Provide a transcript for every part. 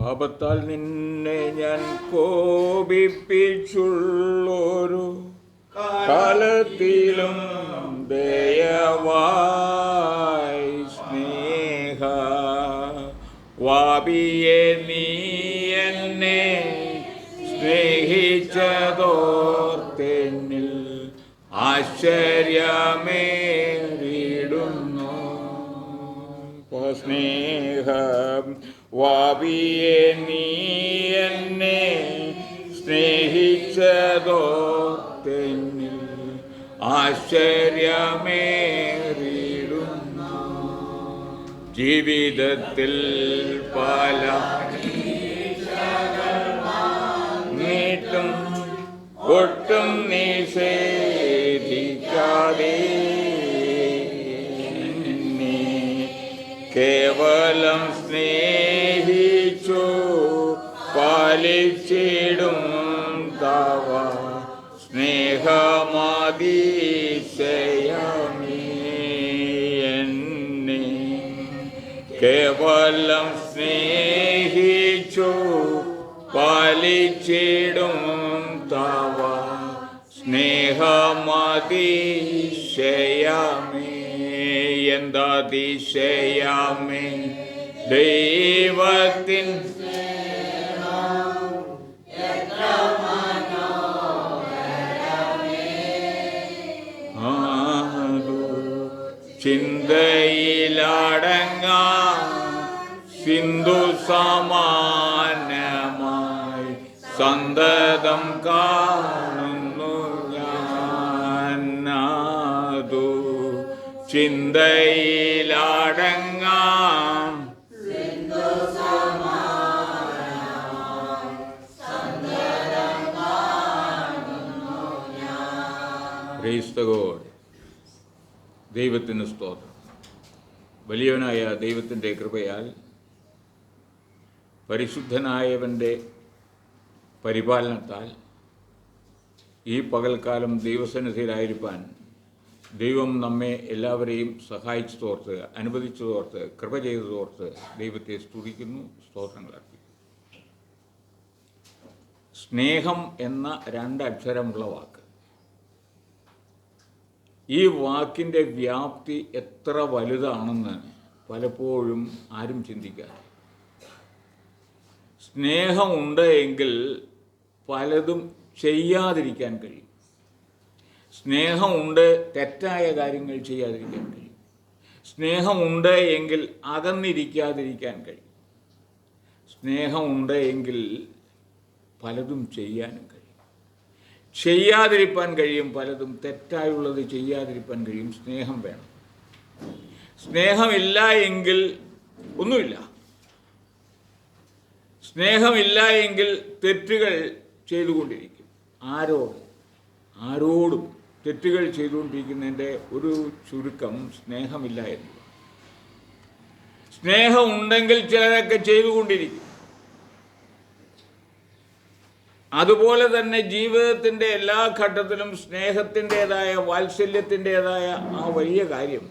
പാപത്താൽ നിന്നെ ഞാൻ കോപിപ്പിച്ചുള്ളൊരു കാലത്തിലും ദയവായി സ്നേഹ വാപിയെ നീ എന്നെ സ്നേഹിച്ചതോർത്തെന്നിൽ ആശ്ചര്യമേറിടുന്നു. സ്നേഹം വാപിയെ നീ എന്നെ സ്നേഹിച്ചതോർത്തെന്നിൽ ആശ്ചര്യമേറിടുന്നു. ജീവിതത്തിൽ പല നീട്ടും ഒട്ടും നിഷേധിക്കാതെ കേവലം സ്നേഹിച്ചു പാലിച്ചിടും തവ സ്നേഹമതിശയമേ എന്നെ. കേവലം സ്നേഹിച്ചു പാലിച്ചിടും തവ സ്നേഹമതിശയമേ. എന്തതിശയമേ ദൈവത്തിൻ ചിന്തയിലടങ്ങാ സിന്ധു സമാനമായി സന്തതം കാണുന്നു ഞാനതു. ചിന്തയിലടങ്ങാം പ്രൈസ് ദി ഗോഡ്. ദൈവത്തിന് സ്തോത്രം. വലിയവനായ ദൈവത്തിൻ്റെ കൃപയാൽ പരിശുദ്ധനായവൻ്റെ പരിപാലനത്താൽ ഈ പകൽക്കാലം ദൈവസന്നിധിയിലായിരിക്കാൻ ദൈവം നമ്മെ എല്ലാവരെയും സഹായിച്ചു തോർത്ത്, അനുവദിച്ചു തോർത്ത്, കൃപ ചെയ്തു തോർത്ത് ദൈവത്തെ സ്തുതിക്കുന്നു, സ്തോത്രങ്ങൾ അർപ്പിക്കുന്നു. സ്നേഹം എന്ന 2 അക്ഷരമുള്ള വാക്ക്, ഈ വാക്കിൻ്റെ വ്യാപ്തി എത്ര വലുതാണെന്ന് പലപ്പോഴും ആരും ചിന്തിക്കാതെ. സ്നേഹമുണ്ട് എങ്കിൽ പലതും ചെയ്യാതിരിക്കാൻ കഴിയും. സ്നേഹമുണ്ട് തെറ്റായ കാര്യങ്ങൾ ചെയ്യാതിരിക്കാൻ കഴിയും. സ്നേഹമുണ്ട് എങ്കിൽ അകന്നിരിക്കാതിരിക്കാൻ കഴിയും. സ്നേഹമുണ്ട് എങ്കിൽ പലതും ചെയ്യാനും കഴിയും. ചെയ്യാതിരിക്കാൻ കഴിയും, പലതും തെറ്റായുള്ളത് ചെയ്യാതിരിക്കാൻ കഴിയും. സ്നേഹം വേണം. സ്നേഹമില്ല എങ്കിൽ ഒന്നുമില്ല. സ്നേഹമില്ല എങ്കിൽ തെറ്റുകൾ ചെയ്തുകൊണ്ടിരിക്കും. ആരോടും തെറ്റുകൾ ചെയ്തുകൊണ്ടിരിക്കുന്നതിൻ്റെ ഒരു ചുരുക്കം സ്നേഹമില്ല എന്നുള്ളത്. സ്നേഹമുണ്ടെങ്കിൽ ചിലരൊക്കെ ചെയ്തുകൊണ്ടിരിക്കും. അതുപോലെ തന്നെ ജീവിതത്തിൻ്റെ എല്ലാ ഘട്ടത്തിലും സ്നേഹത്തിൻ്റെതായ, വാത്സല്യത്തിൻ്റെതായ ആ വലിയ കാര്യം,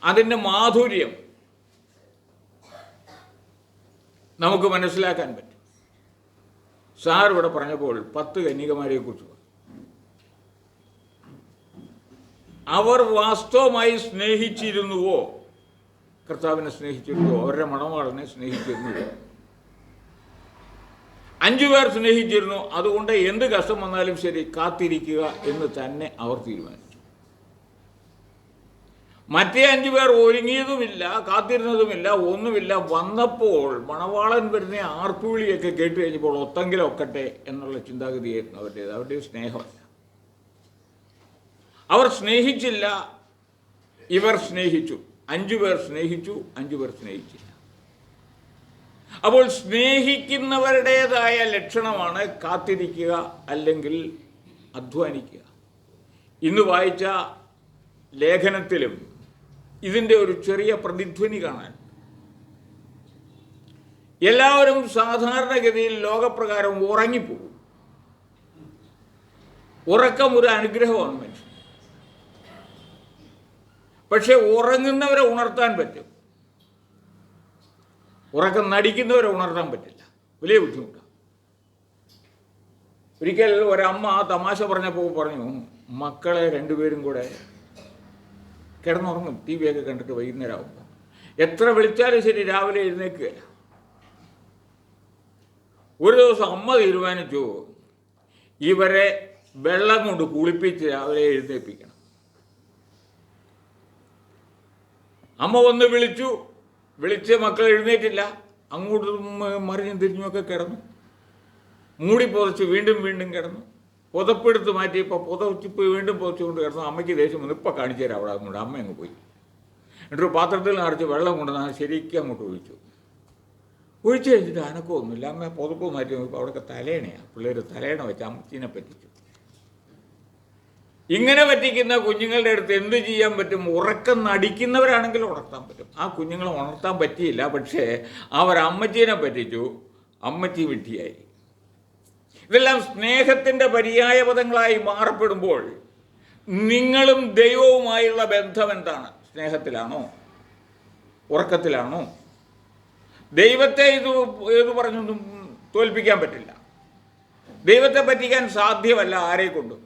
അതിൻ്റെ മാധുര്യം നമുക്ക് മനസ്സിലാക്കാൻ പറ്റും. സാർ ഇവിടെ പറഞ്ഞപ്പോൾ 10 കന്യകമാരെ കുറിച്ച് അവർ വാസ്തവമായി സ്നേഹിച്ചിരുന്നുവോ? കർത്താവിനെ സ്നേഹിച്ചിരുന്നുവോ? അവരുടെ മണവാളനെ സ്നേഹിച്ചിരുന്നുവോ? 5 പേർ സ്നേഹിച്ചിരുന്നു. അതുകൊണ്ട് എന്ത് കഷ്ടം വന്നാലും ശരി കാത്തിരിക്കുക എന്ന് തന്നെ അവർ തീരുമാനിച്ചു. മറ്റേ 5 പേർ ഒരുങ്ങിയതുമില്ല, കാത്തിരുന്നതുമില്ല, ഒന്നുമില്ല. വന്നപ്പോൾ മണവാളൻ വരുന്ന ആർപ്പുവിളിയൊക്കെ കേട്ട് കഴിഞ്ഞപ്പോൾ ഒത്തെങ്കിലും ഒക്കട്ടെ എന്നുള്ള ചിന്താഗതിയായിരുന്നു അവരുടേത്. അവരുടെ സ്നേഹമല്ല. അവർ സ്നേഹിച്ചില്ല, ഇവർ സ്നേഹിച്ചു. 5 പേർ സ്നേഹിച്ചു, 5 പേർ സ്നേഹിച്ചില്ല. അപ്പോൾ സ്നേഹിക്കുന്നവരുടേതായ ലക്ഷണമാണ് കാത്തിരിക്കുക, അല്ലെങ്കിൽ അധ്വാനിക്കുക. ഇന്ന് വായിച്ച ലേഖനത്തിലും ഇതിൻ്റെ ഒരു ചെറിയ പ്രതിധ്വനി കാണാൻ. എല്ലാവരും സാധാരണഗതിയിൽ ലോകപ്രകാരം ഉറങ്ങിപ്പോകും. ഉറക്കം ഒരു അനുഗ്രഹമാണ് മനുഷ്യൻ. പക്ഷെ ഉറങ്ങുന്നവരെ ഉണർത്താൻ പറ്റും. ഉറക്കം നടിക്കുന്നവരെ ഉണർത്താൻ പറ്റില്ല, വലിയ ബുദ്ധിമുട്ടാണ്. ഒരിക്കൽ ഒരമ്മ തമാശ പറഞ്ഞപ്പോൾ പറഞ്ഞു, മക്കളെ രണ്ടുപേരും കൂടെ കിടന്നുറങ്ങും ടി വിയൊക്കെ കണ്ടിട്ട് വൈകുന്നേരം ആകുമ്പോൾ. എത്ര വിളിച്ചാലും ശരി രാവിലെ എഴുന്നേൽക്കുകയില്ല. ഒരു ദിവസം അമ്മ തീരുമാനിച്ചു, ഇവരെ വെള്ളം കൊണ്ട് കുളിപ്പിച്ച് രാവിലെ എഴുന്നേൽപ്പിക്കണം. അമ്മ വന്ന് വിളിച്ച് മക്കൾ എഴുന്നേറ്റില്ല. അങ്ങോട്ടും മറിഞ്ഞും തിരിഞ്ഞുമൊക്കെ കിടന്നു. മൂടി പുതച്ച് വീണ്ടും കിടന്നു. പുതപ്പെടുത്ത് മാറ്റിയപ്പോൾ പുതച്ചിപ്പ് വീണ്ടും പുതച്ചുകൊണ്ട് കിടന്നു. അമ്മയ്ക്ക് ദേഷ്യം വന്നു, ഇപ്പം കാണിച്ചു തരാം അവിടെ അങ്ങോട്ട്. അമ്മ അങ്ങ് പോയി. എന്നിട്ടൊരു പാത്രത്തിൽ നിറച്ച് വെള്ളം കൊണ്ടുവന്നാൽ ശരിക്കും അങ്ങോട്ട് ഒഴിച്ചു കഴിഞ്ഞിട്ട് അനക്കമൊന്നുമില്ല. അമ്മ പുതപ്പ് മാറ്റി നോക്കിയപ്പോൾ അവിടെയൊക്കെ തലേണയാണ്. പിള്ളേർ തലേണ വെച്ച് അമ്മച്ചീനെ പറ്റിച്ചു. ഇങ്ങനെ പറ്റിക്കുന്ന കുഞ്ഞുങ്ങളുടെ അടുത്ത് എന്ത് ചെയ്യാൻ പറ്റും? ഉറക്കം നടിക്കുന്നവരാണെങ്കിൽ ഉണർത്താൻ പറ്റും. ആ കുഞ്ഞുങ്ങളെ ഉണർത്താൻ പറ്റിയില്ല, പക്ഷേ അവർ അമ്മച്ചീനെ പറ്റിച്ചു, അമ്മച്ചി വിട്ടിയായി. ഇതെല്ലാം സ്നേഹത്തിൻ്റെ പര്യായ പദങ്ങളായി മാറപ്പെടുമ്പോൾ നിങ്ങളും ദൈവവുമായുള്ള ബന്ധം എന്താണ്? സ്നേഹത്തിലാണോ? ഉറക്കത്തിലാണോ? ദൈവത്തെ ഏത് പറഞ്ഞൊന്നും തോൽപ്പിക്കാൻ പറ്റില്ല. ദൈവത്തെ പറ്റിക്കാൻ സാധ്യമല്ല ആരെക്കൊണ്ടും.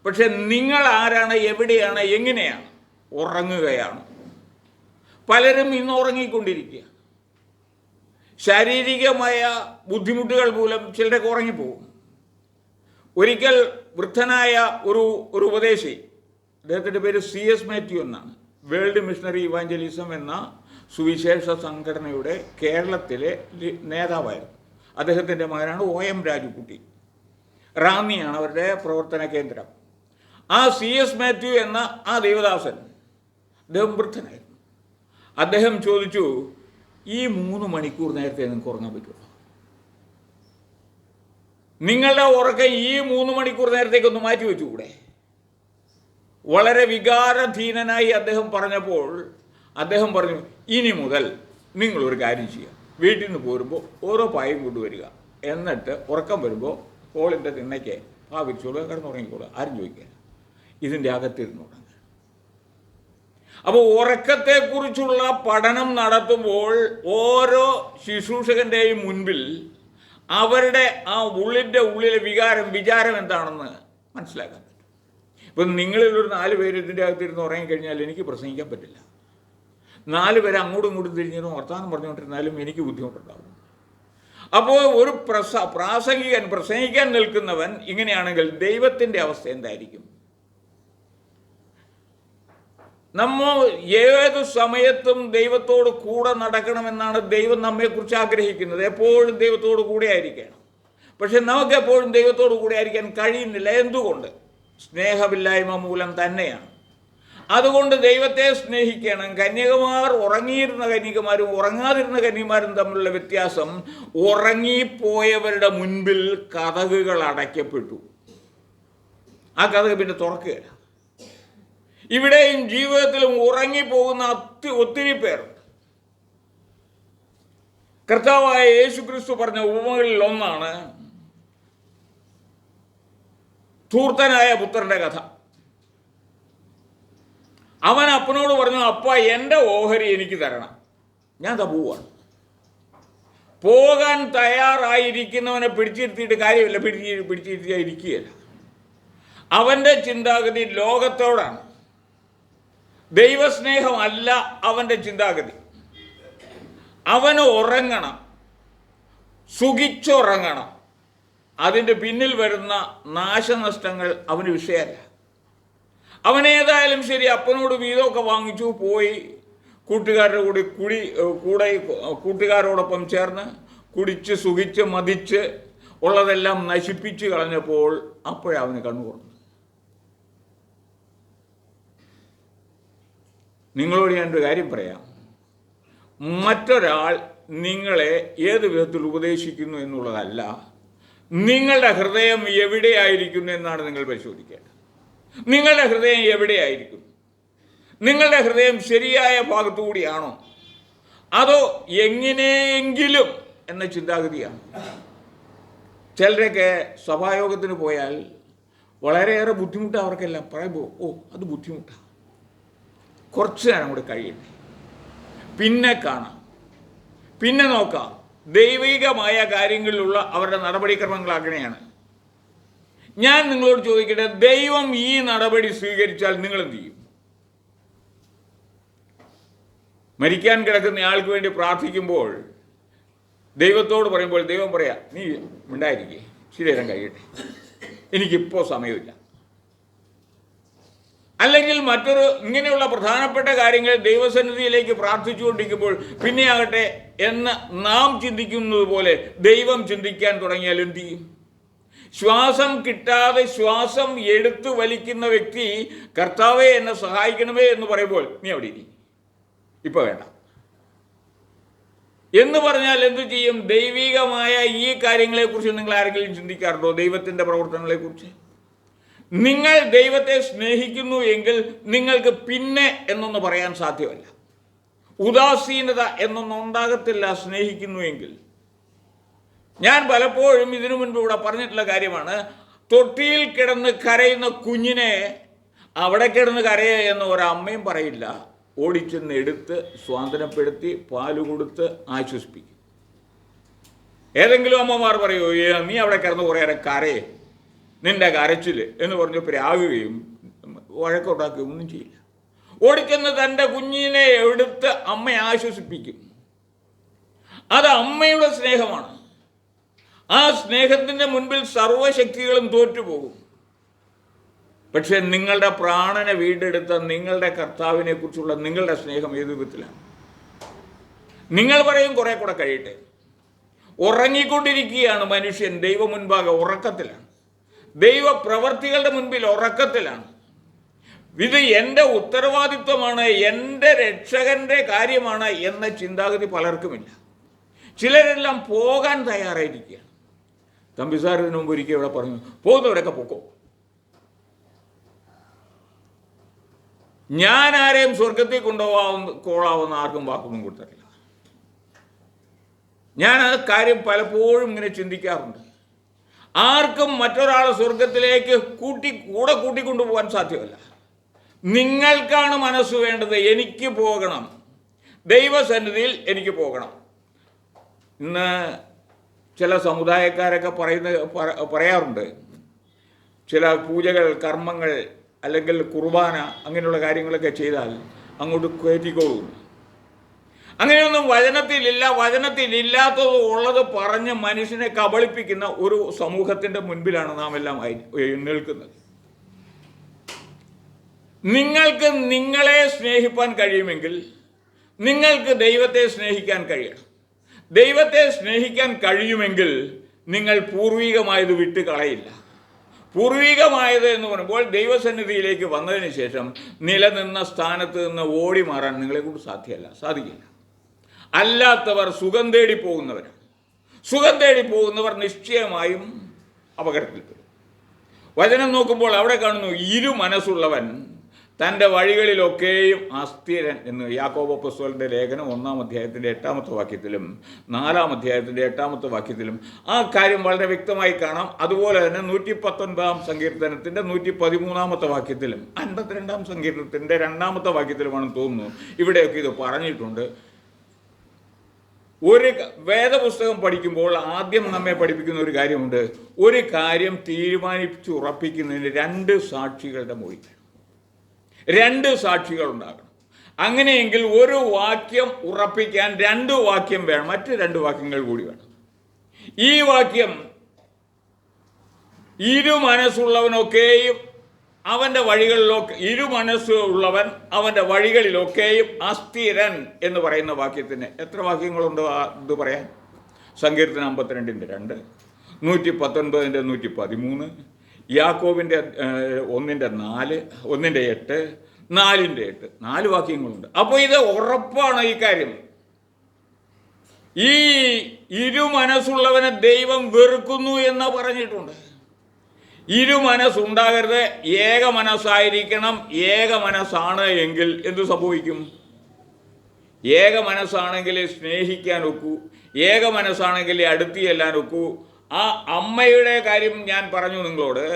പക്ഷെ നിങ്ങൾ ആരാണ്, എവിടെയാണ്, എങ്ങനെയാണ്? ഉറങ്ങുകയാണ്. പലരും ഇന്ന് ഉറങ്ങിക്കൊണ്ടിരിക്കുക. ശാരീരികമായ ബുദ്ധിമുട്ടുകൾ മൂലം ചിലരൊക്കെ ഉറങ്ങിപ്പോകും. ഒരിക്കൽ വൃദ്ധനായ ഒരു ഉപദേശി, അദ്ദേഹത്തിൻ്റെ പേര് CS മാത്യു എന്നാണ്, വേൾഡ് മിഷണറി ഇവാഞ്ചലിസം എന്ന സുവിശേഷ സംഘടനയുടെ കേരളത്തിലെ നേതാവായിരുന്നു. അദ്ദേഹത്തിൻ്റെ മകനാണ് OM രാജുക്കുട്ടി. റാന്നിയാണ് അവരുടെ പ്രവർത്തന കേന്ദ്രം. ആ CS മാത്യു എന്ന ആ ദേവദാസൻ, അദ്ദേഹം വൃദ്ധനായിരുന്നു. അദ്ദേഹം ചോദിച്ചു, ഈ 3 മണിക്കൂർ നേരത്തെ നിങ്ങൾക്ക് ഉറങ്ങാൻ പറ്റുമോ? നിങ്ങളുടെ ഉറക്കം ഈ 3 മണിക്കൂർ നേരത്തേക്കൊന്ന് മാറ്റി വെച്ചുകൂടെ? വളരെ വികാരധീനനായി അദ്ദേഹം പറഞ്ഞപ്പോൾ അദ്ദേഹം പറഞ്ഞു, ഇനി മുതൽ നിങ്ങളൊരു കാര്യം ചെയ്യുക, വീട്ടിൽ നിന്ന് പോരുമ്പോൾ ഓരോ പായും കൊണ്ടുവരിക, എന്നിട്ട് ഉറക്കം വരുമ്പോൾ ഹോളിൻ്റെ തിണ്ണയ്ക്ക് ഭാവിച്ചോളുക, കിടന്നുറങ്ങിക്കോളുക, ആരും ചോദിക്കുക, ഇതിൻ്റെ അകത്തിരുന്നുടങ്ങുക. അപ്പോൾ ഉറക്കത്തെക്കുറിച്ചുള്ള പഠനം നടത്തുമ്പോൾ ഓരോ ശുശ്രൂഷകൻ്റെയും മുൻപിൽ അവരുടെ ആ ഉള്ളിലെ വിചാരം എന്താണെന്ന് മനസ്സിലാക്കാൻ പറ്റും. ഇപ്പം നിങ്ങളിലൊരു 4 പേര് ഇതിൻ്റെ അകത്തിരുന്ന് ഉറങ്ങിക്കഴിഞ്ഞാൽ എനിക്ക് പ്രസംഗിക്കാൻ പറ്റില്ല. 4 പേര് അങ്ങോട്ടും ഇങ്ങോട്ടും തിരിഞ്ഞിരുന്ന് വർത്താനം പറഞ്ഞുകൊണ്ടിരുന്നാലും എനിക്ക് ബുദ്ധിമുട്ടുണ്ടാകും. അപ്പോൾ ഒരു പ്രസംഗിക്കാൻ നിൽക്കുന്നവൻ ഇങ്ങനെയാണെങ്കിൽ ദൈവത്തിൻ്റെ അവസ്ഥ എന്തായിരിക്കും? നമ്മൾ ഏത് സമയത്തും ദൈവത്തോട് കൂടെ നടക്കണമെന്നാണ് ദൈവം നമ്മെക്കുറിച്ച് ആഗ്രഹിക്കുന്നത്. എപ്പോഴും ദൈവത്തോട് കൂടെ ആയിരിക്കണം. പക്ഷെ നമുക്ക് എപ്പോഴും ദൈവത്തോട് കൂടെ ആയിരിക്കാൻ കഴിയുന്നില്ല. എന്തുകൊണ്ട്? സ്നേഹമില്ലായ്മ മൂലം തന്നെയാണ്. അതുകൊണ്ട് ദൈവത്തെ സ്നേഹിക്കണം. കന്യകമാർ, ഉറങ്ങിയിരുന്ന കന്യകമാരും ഉറങ്ങാതിരുന്ന കന്യകമാരും തമ്മിലുള്ള വ്യത്യാസം, ഉറങ്ങിപ്പോയവരുടെ മുൻപിൽ കതകുകൾ അടയ്ക്കപ്പെട്ടു. ആ കതക് പിന്നെ തുറക്കുകയില്ല. ഇവിടെയും ജീവിതത്തിലും ഉറങ്ങിപ്പോകുന്ന ഒത്തിരി പേരുണ്ട്. കർത്താവായ യേശുക്രിസ്തു പറഞ്ഞ ഉപമകളിൽ ഒന്നാണ് ധൂർത്തനായ പുത്രന്റെ കഥ. അവൻ അപ്പനോട് പറഞ്ഞു, അപ്പ എൻ്റെ ഓഹരി എനിക്ക് തരണം, ഞാൻ പോവാണ്. പോകാൻ തയ്യാറായിരിക്കുന്നവനെ പിടിച്ചിരുത്തിയിട്ട് കാര്യമില്ല, പിടിച്ചിരുത്തിയിരിക്കുകയില്ല. അവൻ്റെ ചിന്താഗതി ലോകത്തോടാണ്. ദൈവസ്നേഹമല്ല അവൻ്റെ ചിന്താഗതി. അവന് ഉറങ്ങണം, സുഖിച്ചുറങ്ങണം. അതിൻ്റെ പിന്നിൽ വരുന്ന നാശനഷ്ടങ്ങൾ അവന് വിഷയമല്ല. അവനേതായാലും ശരി, അപ്പനോട് വീതമൊക്കെ വാങ്ങിച്ചു പോയി കൂട്ടുകാരുടെ കൂട്ടുകാരോടൊപ്പം ചേർന്ന് കുടിച്ച് സുഖിച്ച് മതിച്ച് ഉള്ളതെല്ലാം നശിപ്പിച്ച് കളഞ്ഞപ്പോൾ അപ്പോഴവന് കണ്ണു തുറന്നു. നിങ്ങളോട് ഞാനൊരു കാര്യം പറയാം. മറ്റൊരാൾ നിങ്ങളെ ഏത് വിധത്തിൽ ഉപദേശിക്കുന്നു എന്നുള്ളതല്ല, നിങ്ങളുടെ ഹൃദയം എവിടെയായിരിക്കുന്നു എന്നാണ് നിങ്ങൾ പരിശോധിക്കേണ്ടത്. നിങ്ങളുടെ ഹൃദയം എവിടെയായിരിക്കും? നിങ്ങളുടെ ഹൃദയം ശരിയായ ഭാഗത്തുകൂടിയാണോ, അതോ എങ്ങനെയെങ്കിലും എന്ന ചിന്താഗതിയാണ്? ചിലരൊക്കെ സഭായോഗത്തിന് പോയാൽ വളരെയേറെ ബുദ്ധിമുട്ടാണ് അവർക്കെല്ലാം. പറയുമ്പോൾ അത് ബുദ്ധിമുട്ടാണ്, കുറച്ച് നേരം കൂടെ കഴിയട്ടെ, പിന്നെ കാണാം, പിന്നെ നോക്കാം, ദൈവികമായ കാര്യങ്ങളിലുള്ള അവരുടെ നടപടിക്രമങ്ങൾ അങ്ങനെയാണ്. ഞാൻ നിങ്ങളോട് ചോദിക്കട്ടെ, ദൈവം ഈ നടപടി സ്വീകരിച്ചാൽ നിങ്ങൾ എന്ത് ചെയ്യും? മരിക്കാൻ കിടക്കുന്ന ആൾക്ക് വേണ്ടി പ്രാർത്ഥിക്കുമ്പോൾ ദൈവത്തോട് പറയുമ്പോൾ ദൈവം പറയാ, നീ ഉണ്ടായിരിക്കേ, ശരീരം കഴിയട്ടെ, എനിക്കിപ്പോൾ സമയമില്ല. അല്ലെങ്കിൽ മറ്റൊരു ഇങ്ങനെയുള്ള പ്രധാനപ്പെട്ട കാര്യങ്ങൾ ദൈവസന്നിധിയിലേക്ക് പ്രാർത്ഥിച്ചുകൊണ്ടിരിക്കുമ്പോൾ പിന്നെയാകട്ടെ എന്ന് നാം ചിന്തിക്കുന്നത് പോലെ ദൈവം ചിന്തിക്കാൻ തുടങ്ങിയാൽ എന്ത് ചെയ്യും? ശ്വാസം കിട്ടാതെ ശ്വാസം എടുത്തു വലിക്കുന്ന വ്യക്തി കർത്താവേ എന്നെ സഹായിക്കണമേ എന്ന് പറയുമ്പോൾ നീ അവിടെ ഇരി, ഇപ്പൊ വേണ്ട എന്ന് പറഞ്ഞാൽ എന്തു ചെയ്യും? ദൈവികമായ ഈ കാര്യങ്ങളെക്കുറിച്ച് നിങ്ങൾ ആരെങ്കിലും ചിന്തിക്കാറുണ്ടോ? ദൈവത്തിൻ്റെ പ്രവർത്തനങ്ങളെക്കുറിച്ച്. നിങ്ങൾ ദൈവത്തെ സ്നേഹിക്കുന്നു എങ്കിൽ നിങ്ങൾക്ക് പിന്നെ എന്നൊന്ന് പറയാൻ സാധ്യമല്ല. ഉദാസീനത എന്നൊന്നും ഉണ്ടാകത്തില്ല സ്നേഹിക്കുന്നു എങ്കിൽ. ഞാൻ പലപ്പോഴും ഇതിനു മുൻപ് ഇവിടെ പറഞ്ഞിട്ടുള്ള കാര്യമാണ്, തൊട്ടിയിൽ കിടന്ന് കരയുന്ന കുഞ്ഞിനെ അവിടെ കിടന്ന് കരയ എന്ന് ഒരമ്മയും പറയില്ല, ഓടിച്ചെന്ന് എടുത്ത് സ്വാതന്ത്ര്യപ്പെടുത്തി പാല് കൊടുത്ത് ആശ്വസിപ്പിക്കും. ഏതെങ്കിലും അമ്മമാർ പറയൂ, നീ അവിടെ കിടന്ന് കുറേയേറെ കരയെ, നിന്റെ കരച്ചില് എന്ന് പറഞ്ഞ് പ്രാകുകയും വഴക്കുണ്ടാക്കുകയും ഒന്നും ചെയ്യില്ല. ഓടിച്ചെന്ന് തൻ്റെ കുഞ്ഞിനെ എടുത്ത് അമ്മയെ ആശ്വസിപ്പിക്കും. അത് അമ്മയുടെ സ്നേഹമാണ്. ആ സ്നേഹത്തിൻ്റെ മുൻപിൽ സർവശക്തികളും തോറ്റുപോകും. പക്ഷെ നിങ്ങളുടെ പ്രാണനെ വീണ്ടെടുത്ത നിങ്ങളുടെ കർത്താവിനെ കുറിച്ചുള്ള നിങ്ങളുടെ സ്നേഹം ഏത് വിധത്തിലാണ്? നിങ്ങൾ പറയും കുറെ കൂടെ കഴിയട്ടെ. ഉറങ്ങിക്കൊണ്ടിരിക്കുകയാണ് മനുഷ്യൻ, ദൈവം മുൻപാകെ ഉറക്കത്തിലാണ്, ദൈവ പ്രവർത്തികളുടെ മുൻപിൽ ഉറക്കത്തിലാണ്. ഇത് എൻ്റെ ഉത്തരവാദിത്വമാണ്, എൻ്റെ രക്ഷകന്റെ കാര്യമാണ് എന്ന ചിന്താഗതി പലർക്കുമില്ല. ചിലരെല്ലാം പോകാൻ തയ്യാറായിരിക്കുകയാണ്. തമ്പിസാർ ഇതിനു മുമ്പ് ഒരിക്കൽ ഇവിടെ പറഞ്ഞു, പോകുന്നവരൊക്കെ പൊക്കോ, ഞാൻ ആരെയും സ്വർഗത്തിൽ കൊള്ളാവുന്ന ആർക്കും വാക്കൊന്നും കൊടുത്തിട്ടില്ല. ഞാൻ ആ കാര്യം പലപ്പോഴും ഇങ്ങനെ ചിന്തിക്കാറുണ്ട്. ആർക്കും മറ്റൊരാളെ സ്വർഗത്തിലേക്ക് കൂടെ കൂട്ടിക്കൊണ്ടുപോകാൻ സാധ്യമല്ല. നിങ്ങൾക്കാണ് മനസ്സ് വേണ്ടത്, എനിക്ക് പോകണം, ദൈവസന്നിധിയിൽ എനിക്ക് പോകണം. ഇന്ന് ചില സമുദായക്കാരൊക്കെ പറയാറുണ്ട്, ചില പൂജകൾ, കർമ്മങ്ങൾ അല്ലെങ്കിൽ കുർബാന അങ്ങനെയുള്ള കാര്യങ്ങളൊക്കെ ചെയ്താൽ അങ്ങോട്ട് കയറ്റിക്കോളും. അങ്ങനെയൊന്നും വചനത്തിലില്ല. വചനത്തിലില്ലാത്തത് ഉള്ളത് പറഞ്ഞ് മനുഷ്യനെ കബളിപ്പിക്കുന്ന ഒരു സമൂഹത്തിൻ്റെ മുൻപിലാണ് നാം എല്ലാം നിൽക്കുന്നത്. നിങ്ങൾക്ക് നിങ്ങളെ സ്നേഹിപ്പാൻ കഴിയുമെങ്കിൽ നിങ്ങൾക്ക് ദൈവത്തെ സ്നേഹിക്കാൻ കഴിയണം. ദൈവത്തെ സ്നേഹിക്കാൻ കഴിയുമെങ്കിൽ നിങ്ങൾ പൂർവികമായത് വിട്ട് കളയില്ല. പൂർവികമായത് എന്ന് പറയുമ്പോൾ ദൈവസന്നിധിയിലേക്ക് വന്നതിന് ശേഷം നിലനിന്ന സ്ഥാനത്ത് നിന്ന് ഓടി മാറാൻ നിങ്ങളെക്കൊണ്ട് സാധിക്കില്ല. അല്ലാത്തവർ സുഖം തേടി പോകുന്നവരാണ്. സുഖം തേടി പോകുന്നവർ നിശ്ചയമായും അപകടത്തിൽപ്പെടും. വചനം നോക്കുമ്പോൾ അവിടെ കാണുന്നു, ഇരു മനസ്സുള്ളവൻ തൻ്റെ വഴികളിലൊക്കെയും അസ്ഥിരൻ എന്ന്. യാക്കോബ് അപ്പോസ്തലൻ്റെ ലേഖനം 1-ാം അധ്യായത്തിൻ്റെ 8-ാമത്തെ വാക്യത്തിലും 4-ാം അധ്യായത്തിൻ്റെ 8-ാമത്തെ വാക്യത്തിലും ആ കാര്യം വളരെ വ്യക്തമായി കാണാം. അതുപോലെ തന്നെ 119-ാം സങ്കീർത്തനത്തിൻ്റെ 113-ാമത്തെ വാക്യത്തിലും 52-ാം സങ്കീർത്തനത്തിൻ്റെ 2-ാമത്തെ വാക്യത്തിലുമാണെന്ന് തോന്നുന്നു ഇവിടെയൊക്കെ ഇത് പറഞ്ഞിട്ടുണ്ട്. ഒരു വേദപുസ്തകം പഠിക്കുമ്പോൾ ആദ്യം നമ്മെ പഠിപ്പിക്കുന്ന ഒരു കാര്യമുണ്ട്. ഒരു കാര്യം തീരുമാനിച്ചുറപ്പിക്കുന്നതിന് 2 സാക്ഷികളുടെ മൊഴി, 2 സാക്ഷികൾ ഉണ്ടാകണം. അങ്ങനെയെങ്കിൽ ഒരു വാക്യം ഉറപ്പിക്കാൻ 2 വാക്യം വേണം, മറ്റ് 2 വാക്യങ്ങൾ കൂടി വേണം. ഈ വാക്യം, ഇരു മനസ്സുള്ളവനൊക്കെയും അവൻ്റെ വഴികളിലൊക്കെ, ഇരു മനസ്സുള്ളവൻ അവൻ്റെ വഴികളിലൊക്കെയും അസ്ഥിരൻ എന്ന് പറയുന്ന വാക്യത്തിന് എത്ര വാക്യങ്ങളുണ്ട് ഇത് പറയാൻ? സങ്കീർത്തനം 52-ന്റെ 2, 119-ന്റെ 113, യാക്കോബിൻ്റെ 1-ന്റെ 4, 1-ന്റെ 8, 4-ന്റെ 8, 4 വാക്യങ്ങളുണ്ട്. അപ്പോൾ ഇത് ഉറപ്പാണ് ഈ കാര്യം. ഈ ഇരു മനസ്സുള്ളവനെ ദൈവം വെറുക്കുന്നു എന്ന് പറഞ്ഞിട്ടുണ്ട്. ഇരു മനസ്സുണ്ടാകരുത്, ഏക മനസ്സായിരിക്കണം. ഏക മനസ്സാണ് എങ്കിൽ എന്തു സംഭവിക്കും? ഏക മനസ്സാണെങ്കിൽ സ്നേഹിക്കാൻ ഒക്കൂ, ഏക മനസ്സാണെങ്കിൽ അടുത്ത് ചെല്ലാൻ ഒക്കൂ. ആ അമ്മയുടെ കാര്യം ഞാൻ പറഞ്ഞു നിങ്ങളോട്.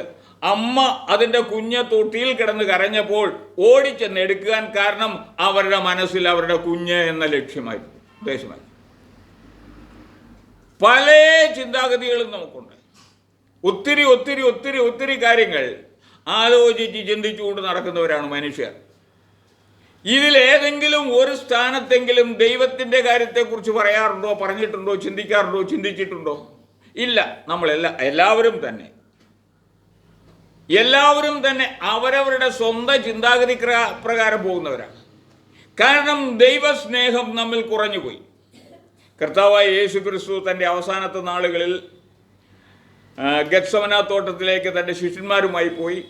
അമ്മ അതിൻ്റെ കുഞ്ഞ് തൊട്ടിയിൽ കിടന്ന് കരഞ്ഞപ്പോൾ ഓടിച്ചെന്ന് എടുക്കാൻ കാരണം അവരുടെ മനസ്സിൽ അവരുടെ കുഞ്ഞ് എന്ന ലക്ഷ്യമായി, ഉദ്ദേശമായി. പല ചിന്താഗതികളും നമുക്കുണ്ട്. ഒത്തിരി ഒത്തിരി ഒത്തിരി ഒത്തിരി കാര്യങ്ങൾ ആലോചിച്ച് ചിന്തിച്ചുകൊണ്ട് നടക്കുന്നവരാണ് മനുഷ്യർ. ഇതിലേതെങ്കിലും ഒരു സ്ഥാനത്തെങ്കിലും ദൈവത്തിൻ്റെ കാര്യത്തെക്കുറിച്ച് പറയാറുണ്ടോ, പറഞ്ഞിട്ടുണ്ടോ, ചിന്തിക്കാറുണ്ടോ, ചിന്തിച്ചിട്ടുണ്ടോ? ഇല്ല. എല്ലാവരും തന്നെ അവരവരുടെ സ്വന്തം ചിന്താഗതി പ്രകാരം പോകുന്നവരാണ്. കാരണം ദൈവസ്നേഹം നമ്മിൽ കുറഞ്ഞുപോയി. കർത്താവായ യേശു ക്രിസ്തു തൻ്റെ അവസാനത്തെ നാളുകളിൽ ഗെത്സമന തോട്ടത്തിലേക്ക് തൻ്റെ ശിഷ്യന്മാരുമായി പോയി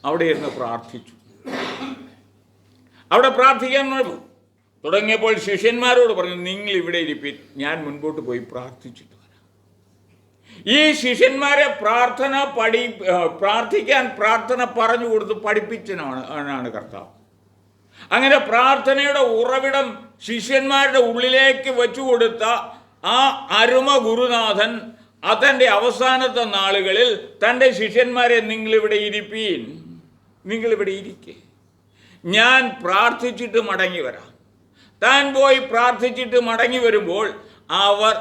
അവിടെ ഇരുന്ന് പ്രാർത്ഥിച്ചു. അവിടെ പ്രാർത്ഥിക്കാൻ തുടങ്ങിയപ്പോൾ ശിഷ്യന്മാരോട് പറഞ്ഞു, നിങ്ങൾ ഇവിടെ ഇരിപ്പിൻ, ഞാൻ മുൻപോട്ട് പോയി പ്രാർത്ഥിച്ചിട്ട് വരാം. ഈ ശിഷ്യന്മാരെ പ്രാർത്ഥിക്കാൻ പ്രാർത്ഥന പറഞ്ഞു കൊടുത്ത് പഠിപ്പിച്ചനാണ് കർത്താവ്. അങ്ങനെ പ്രാർത്ഥനയുടെ ഉറവിടം ശിഷ്യന്മാരുടെ ഉള്ളിലേക്ക് വെച്ചു കൊടുത്ത ആ അരുമ ഗുരുനാഥൻ തൻ്റെ അവസാനത്തെ നാളുകളിൽ തൻ്റെ ശിഷ്യന്മാരെ നിങ്ങളിവിടെ ഇരിപ്പീൻ, നിങ്ങളിവിടെ ഇരിക്കേ, ഞാൻ പ്രാർത്ഥിച്ചിട്ട് മടങ്ങി വരാം. താൻ പോയി പ്രാർത്ഥിച്ചിട്ട് മടങ്ങി വരുമ്പോൾ അവർ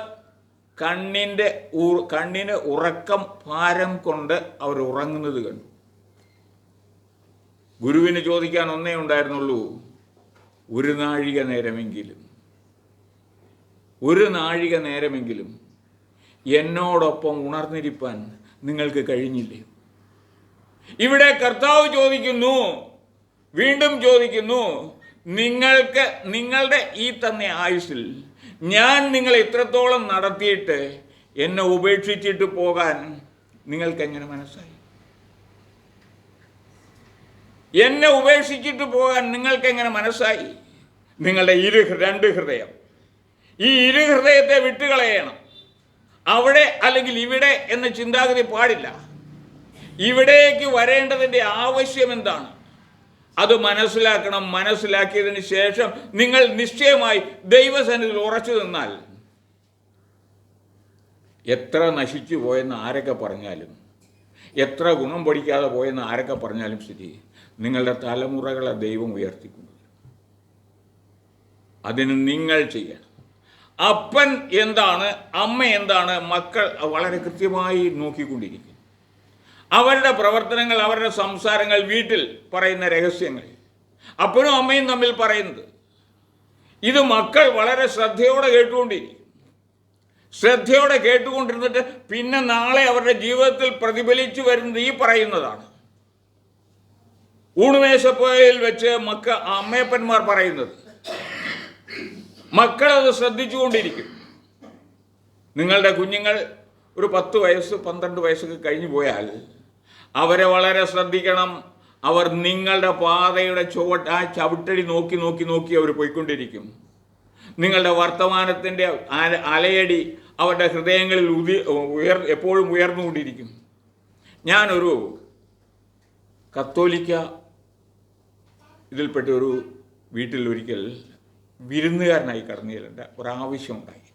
കണ്ണിന് ഉറക്കം ഭാരം കൊണ്ട് അവർ ഉറങ്ങുന്നത് കണ്ടു. ഗുരുവിന് ചോദിക്കാൻ ഒന്നേ ഉണ്ടായിരുന്നുള്ളൂ, ഒരു നാഴിക നേരമെങ്കിലും എന്നോടൊപ്പം ഉണർന്നിരിപ്പാൻ നിങ്ങൾക്ക് കഴിഞ്ഞില്ലേ? ഇവിടെ കർത്താവ് വീണ്ടും ചോദിക്കുന്നു, നിങ്ങളുടെ ഈ തന്നെ ആയുസ്സിൽ ഞാൻ നിങ്ങളെ ഇത്രത്തോളം നടത്തിയിട്ട് എന്നെ ഉപേക്ഷിച്ചിട്ട് പോകാൻ നിങ്ങൾക്കെങ്ങനെ മനസ്സായി? എന്നെ ഉപേക്ഷിച്ചിട്ട് പോകാൻ നിങ്ങൾക്കെങ്ങനെ മനസ്സായി? നിങ്ങളുടെ രണ്ട് ഹൃദയം, ഈ ഹൃദയത്തെ വിട്ടുകളയണം. അവിടെ അല്ലെങ്കിൽ ഇവിടെ എന്ന ചിന്താഗതി പാടില്ല. ഇവിടേക്ക് വരേണ്ടതിൻ്റെ ആവശ്യം എന്താണ് അത് മനസ്സിലാക്കണം. മനസ്സിലാക്കിയതിന് ശേഷം നിങ്ങൾ നിശ്ചയമായി ദൈവസന്നിധിയിൽ ഉറച്ചു നിന്നാൽ എത്ര നശിച്ചു പോയെന്ന് ആരൊക്കെ പറഞ്ഞാലും, എത്ര ഗുണം പഠിക്കാതെ പോയെന്ന് ആരൊക്കെ പറഞ്ഞാലും ശരി, നിങ്ങളുടെ തലമുറകളെ ദൈവം ഉയർത്തിക്കൊണ്ടു. അതിന് നിങ്ങൾ ചെയ്യണം. അപ്പൻ എന്താണ്, അമ്മ എന്താണ്, മക്കൾ വളരെ കൃത്യമായി നോക്കിക്കൊണ്ടിരിക്കും. അവരുടെ പ്രവർത്തനങ്ങൾ, അവരുടെ സംസാരങ്ങൾ, വീട്ടിൽ പറയുന്ന രഹസ്യങ്ങൾ, അപ്പനും അമ്മയും തമ്മിൽ പറയുന്നത്, ഇത് മക്കൾ വളരെ ശ്രദ്ധയോടെ കേട്ടുകൊണ്ടിരുന്നിട്ട് പിന്നെ നാളെ അവരുടെ ജീവിതത്തിൽ പ്രതിഫലിച്ചു വരുന്നത് ഈ പറയുന്നതാണ്. ഊണുമേശപ്പുഴയിൽ വെച്ച് അമ്മയപ്പന്മാർ പറയുന്നത് മക്കളത് ശ്രദ്ധിച്ചുകൊണ്ടിരിക്കും. നിങ്ങളുടെ കുഞ്ഞുങ്ങൾ ഒരു 10 വയസ്സ് 12 വയസ്സൊക്കെ കഴിഞ്ഞു പോയാൽ അവരെ വളരെ ശ്രദ്ധിക്കണം. അവർ നിങ്ങളുടെ പാതയുടെ ചവിട്ടടി നോക്കി അവർ പോയിക്കൊണ്ടിരിക്കും. നിങ്ങളുടെ വർത്തമാനത്തിൻ്റെ അലയടി അവരുടെ ഹൃദയങ്ങളിൽ എപ്പോഴും ഉയർന്നുകൊണ്ടിരിക്കും. ഞാനൊരു കത്തോലിക്ക ഇതിൽപ്പെട്ട ഒരു വീട്ടിൽ ഒരിക്കൽ വിരുന്നുകാരനായി കടന്നു ചെല്ലേണ്ട ഒരാവശ്യമുണ്ടായി.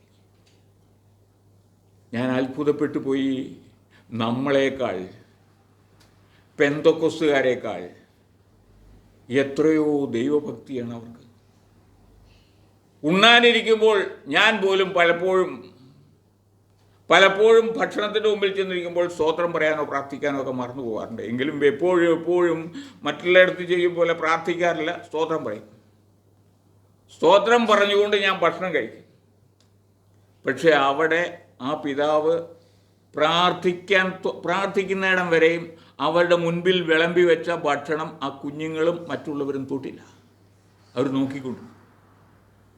ഞാൻ അത്ഭുതപ്പെട്ടു പോയി. നമ്മളെക്കാൾ, പെന്തക്കോസ്തുകാരേക്കാൾ എത്രയോ ദൈവഭക്തിയാണ് അവർക്ക്. ഉണ്ണാനിരിക്കുമ്പോൾ ഞാൻ പോലും പലപ്പോഴും ഭക്ഷണത്തിൻ്റെ മുമ്പിൽ ചെന്നിരിക്കുമ്പോൾ സ്തോത്രം പറയാനോ പ്രാർത്ഥിക്കാനോ ഒക്കെ മറന്നു പോകാറുണ്ട്. എങ്കിലും എപ്പോഴും മറ്റുള്ളയിടത്ത് ചെയ്യും പോലെ പ്രാർത്ഥിക്കാറില്ല, സ്തോത്രം പറയും. സ്തോത്രം പറഞ്ഞുകൊണ്ട് ഞാൻ ഭക്ഷണം കഴിക്കും. പക്ഷെ അവിടെ ആ പിതാവ് പ്രാർത്ഥിക്കുന്നിടം വരെയും അവരുടെ മുൻപിൽ വിളമ്പി വെച്ച ഭക്ഷണം ആ കുഞ്ഞുങ്ങളും മറ്റുള്ളവരും തൊട്ടില്ല. അവർ നോക്കിക്കൊണ്ടു.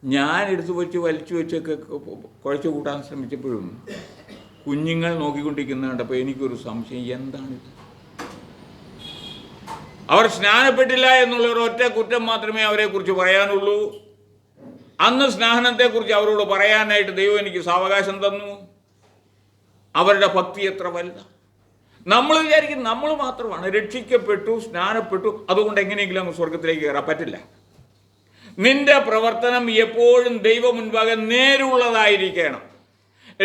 ഞാൻ എടുത്തു വലിച്ചു വെച്ചൊക്കെ കുഴച്ചു കൂട്ടാൻ ശ്രമിച്ചപ്പോഴും കുഞ്ഞുങ്ങൾ നോക്കിക്കൊണ്ടിരിക്കുന്ന കണ്ടപ്പോൾ എനിക്കൊരു സംശയം, എന്താണിത്? അവർ സ്നാനപ്പെട്ടില്ല എന്നുള്ള ഒരൊറ്റ കുറ്റം മാത്രമേ അവരെക്കുറിച്ച് പറയാനുള്ളൂ. അന്ന് സ്നാനത്തെക്കുറിച്ച് അവരോട് പറയാനായിട്ട് ദൈവം എനിക്ക് സാവകാശം തന്നു. അവരുടെ ഭക്തി എത്ര വലുതാണ്. നമ്മൾ വിചാരിക്കും നമ്മൾ മാത്രമാണ് രക്ഷിക്കപ്പെട്ടു, സ്നാനപ്പെട്ടു, അതുകൊണ്ട് എങ്ങനെയെങ്കിലും അങ്ങ് സ്വർഗത്തിലേക്ക് കയറാൻ പറ്റില്ല. നിന്റെ പ്രവർത്തനം എപ്പോഴും ദൈവ മുൻപാകെ നേരുള്ളതായിരിക്കണം.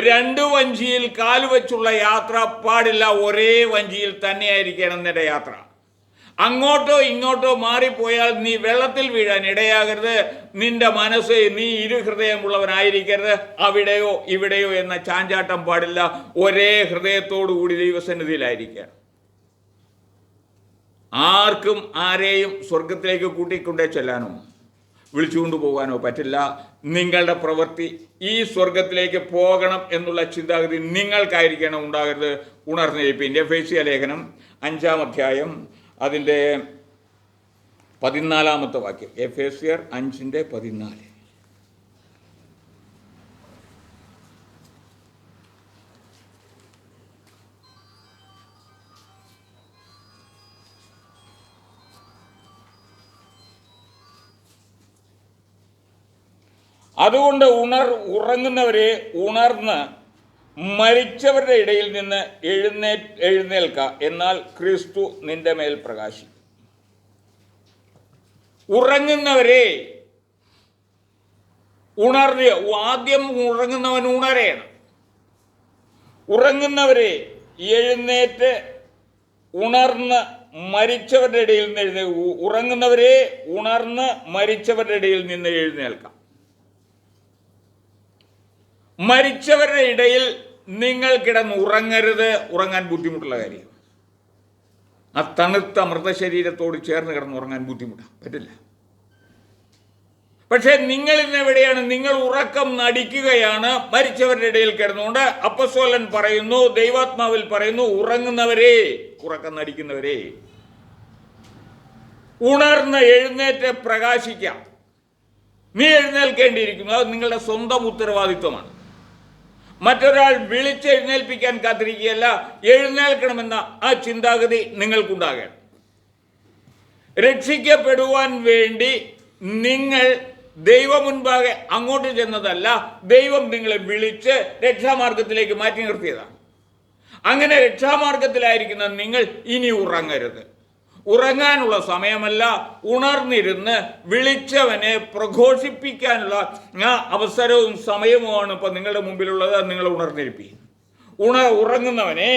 2 വഞ്ചിയിൽ കാലുവെച്ചുള്ള യാത്ര പാടില്ല, ഒരേ വഞ്ചിയിൽ തന്നെയായിരിക്കണം നിന്റെ യാത്ര. അങ്ങോട്ടോ ഇങ്ങോട്ടോ മാറിപ്പോയാൽ നീ വെള്ളത്തിൽ വീഴാൻ ഇടയാകരുത്. നിന്റെ മനസ്സ് നീ ഇരുഹൃദയമുള്ളവനായിരിക്കരുത്. അവിടെയോ ഇവിടെയോ എന്ന ചാഞ്ചാട്ടം പാടില്ല. ഒരേ ഹൃദയത്തോടു കൂടി ദൈവസന്നിധിയിലായിരിക്കുക. ആർക്കും ആരെയും സ്വർഗത്തിലേക്ക് കൂട്ടിക്കൊണ്ടേ ചെല്ലാനോ വിളിച്ചുകൊണ്ടു പോകാനോ പറ്റില്ല. നിങ്ങളുടെ പ്രവൃത്തി ഈ സ്വർഗത്തിലേക്ക് പോകണം എന്നുള്ള ചിന്താഗതി നിങ്ങൾക്കായിരിക്കണം ഉണ്ടാകരുത്. ഉണർന്നിരിപ്പിൻ. എഫേസ്യ ലേഖനം 5-ാം അധ്യായം അതിൻ്റെ 14-ാമത്തെ വാക്യം. എഫേസ്യർ 5:14. അതുകൊണ്ട് ഉറങ്ങുന്നവരെ ഉണർന്ന് മരിച്ചവരുടെ ഇടയിൽ നിന്ന് എഴുന്നേൽക്ക, എന്നാൽ ക്രിസ്തു നിന്റെ മേൽ പ്രകാശിക്കും. ഉറങ്ങുന്നവരെ ആദ്യം ഉറങ്ങുന്നവൻ ഉണരേണം. ഉറങ്ങുന്നവരെ എഴുന്നേറ്റ് ഉണർന്ന് മരിച്ചവരുടെ ഇടയിൽ നിന്ന് ഉറങ്ങുന്നവരെ ഉണർന്ന് മരിച്ചവരുടെ ഇടയിൽ നിന്ന് എഴുന്നേൽക്കാം. മരിച്ചവരുടെ ഇടയിൽ നിങ്ങൾ കിടന്ന് ഉറങ്ങരുത്. ഉറങ്ങാൻ ബുദ്ധിമുട്ടുള്ള കാര്യം. ആ തണുത്ത മൃതശരീരത്തോട് ചേർന്ന് കിടന്ന് ഉറങ്ങാൻ ബുദ്ധിമുട്ടാണ്, പറ്റില്ല. പക്ഷെ നിങ്ങൾ ഇന്നെവിടെയാണ്? നിങ്ങൾ ഉറക്കം നടിക്കുകയാണ് മരിച്ചവരുടെ ഇടയിൽ കിടന്നുകൊണ്ട്. അപ്പോസ്തലൻ പറയുന്നു, ദൈവാത്മാവിൽ പറയുന്നു, ഉറങ്ങുന്നവരെ, ഉറക്കം നടിക്കുന്നവരെ ഉണർന്ന് എഴുന്നേറ്റ് പ്രകാശിക്കാം. നീ എഴുന്നേൽക്കേണ്ടിയിരിക്കുന്നു. അത് നിങ്ങളുടെ സ്വന്തം ഉത്തരവാദിത്വമാണ്. മറ്റൊരാൾ വിളിച്ചെഴുന്നേൽപ്പിക്കാൻ കാത്തിരിക്കുകയല്ല. എഴുന്നേൽക്കണമെന്ന ആ ചിന്താഗതി നിങ്ങൾക്കുണ്ടാകണം. രക്ഷിക്കപ്പെടുവാൻ വേണ്ടി നിങ്ങൾ ദൈവം മുൻപാകെ അങ്ങോട്ട് ചെന്നതല്ല, ദൈവം നിങ്ങളെ വിളിച്ച് രക്ഷാമാർഗത്തിലേക്ക് മാറ്റി നിർത്തിയതാണ്. അങ്ങനെ രക്ഷാമാർഗത്തിലായിരിക്കുന്ന നിങ്ങൾ ഇനി ഉറങ്ങരുത്. ഉറങ്ങാനുള്ള സമയമല്ല, ഉണർന്നിരുന്ന് വിളിച്ചവനെ പ്രഘോഷിപ്പിക്കാനുള്ള അവസരവും സമയവുമാണ് ഇപ്പം നിങ്ങളുടെ മുമ്പിലുള്ളത്. നിങ്ങൾ ഉണർന്നിരിപ്പിക്കും. ഉറങ്ങുന്നവനെ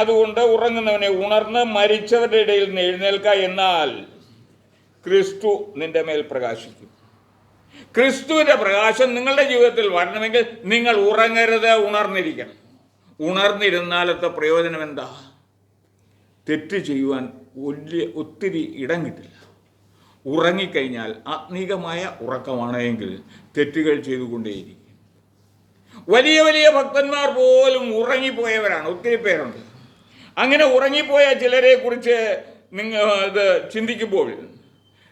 അതുകൊണ്ട് ഉറങ്ങുന്നവനെ ഉണർന്ന് മരിച്ചവരുടെ ഇടയിൽ നിന്ന് എഴുന്നേൽക്ക, എന്നാൽ ക്രിസ്തു നിന്റെ മേൽ പ്രകാശിക്കും. ക്രിസ്തുവിൻ്റെ പ്രകാശം നിങ്ങളുടെ ജീവിതത്തിൽ വരണമെങ്കിൽ നിങ്ങൾ ഉറങ്ങരുത്, ഉണർന്നിരിക്കണം. ഉണർന്നിരുന്നാലത്തെ പ്രയോജനം എന്താ? തെറ്റ് ചെയ്യുവാൻ ഒത്തിരി ഇടം കിട്ടില്ല. ഉറങ്ങിക്കഴിഞ്ഞാൽ ആത്മീകമായ ഉറക്കമാണ് എങ്കിൽ തെറ്റുകൾ ചെയ്തുകൊണ്ടേയിരിക്കും. വലിയ വലിയ ഭക്തന്മാർ പോലും ഉറങ്ങിപ്പോയവരാണ്, ഒത്തിരി പേരുണ്ട്. അങ്ങനെ ഉറങ്ങിപ്പോയ ചിലരെ കുറിച്ച് നിങ്ങൾ ഇത് ചിന്തിക്കുമ്പോൾ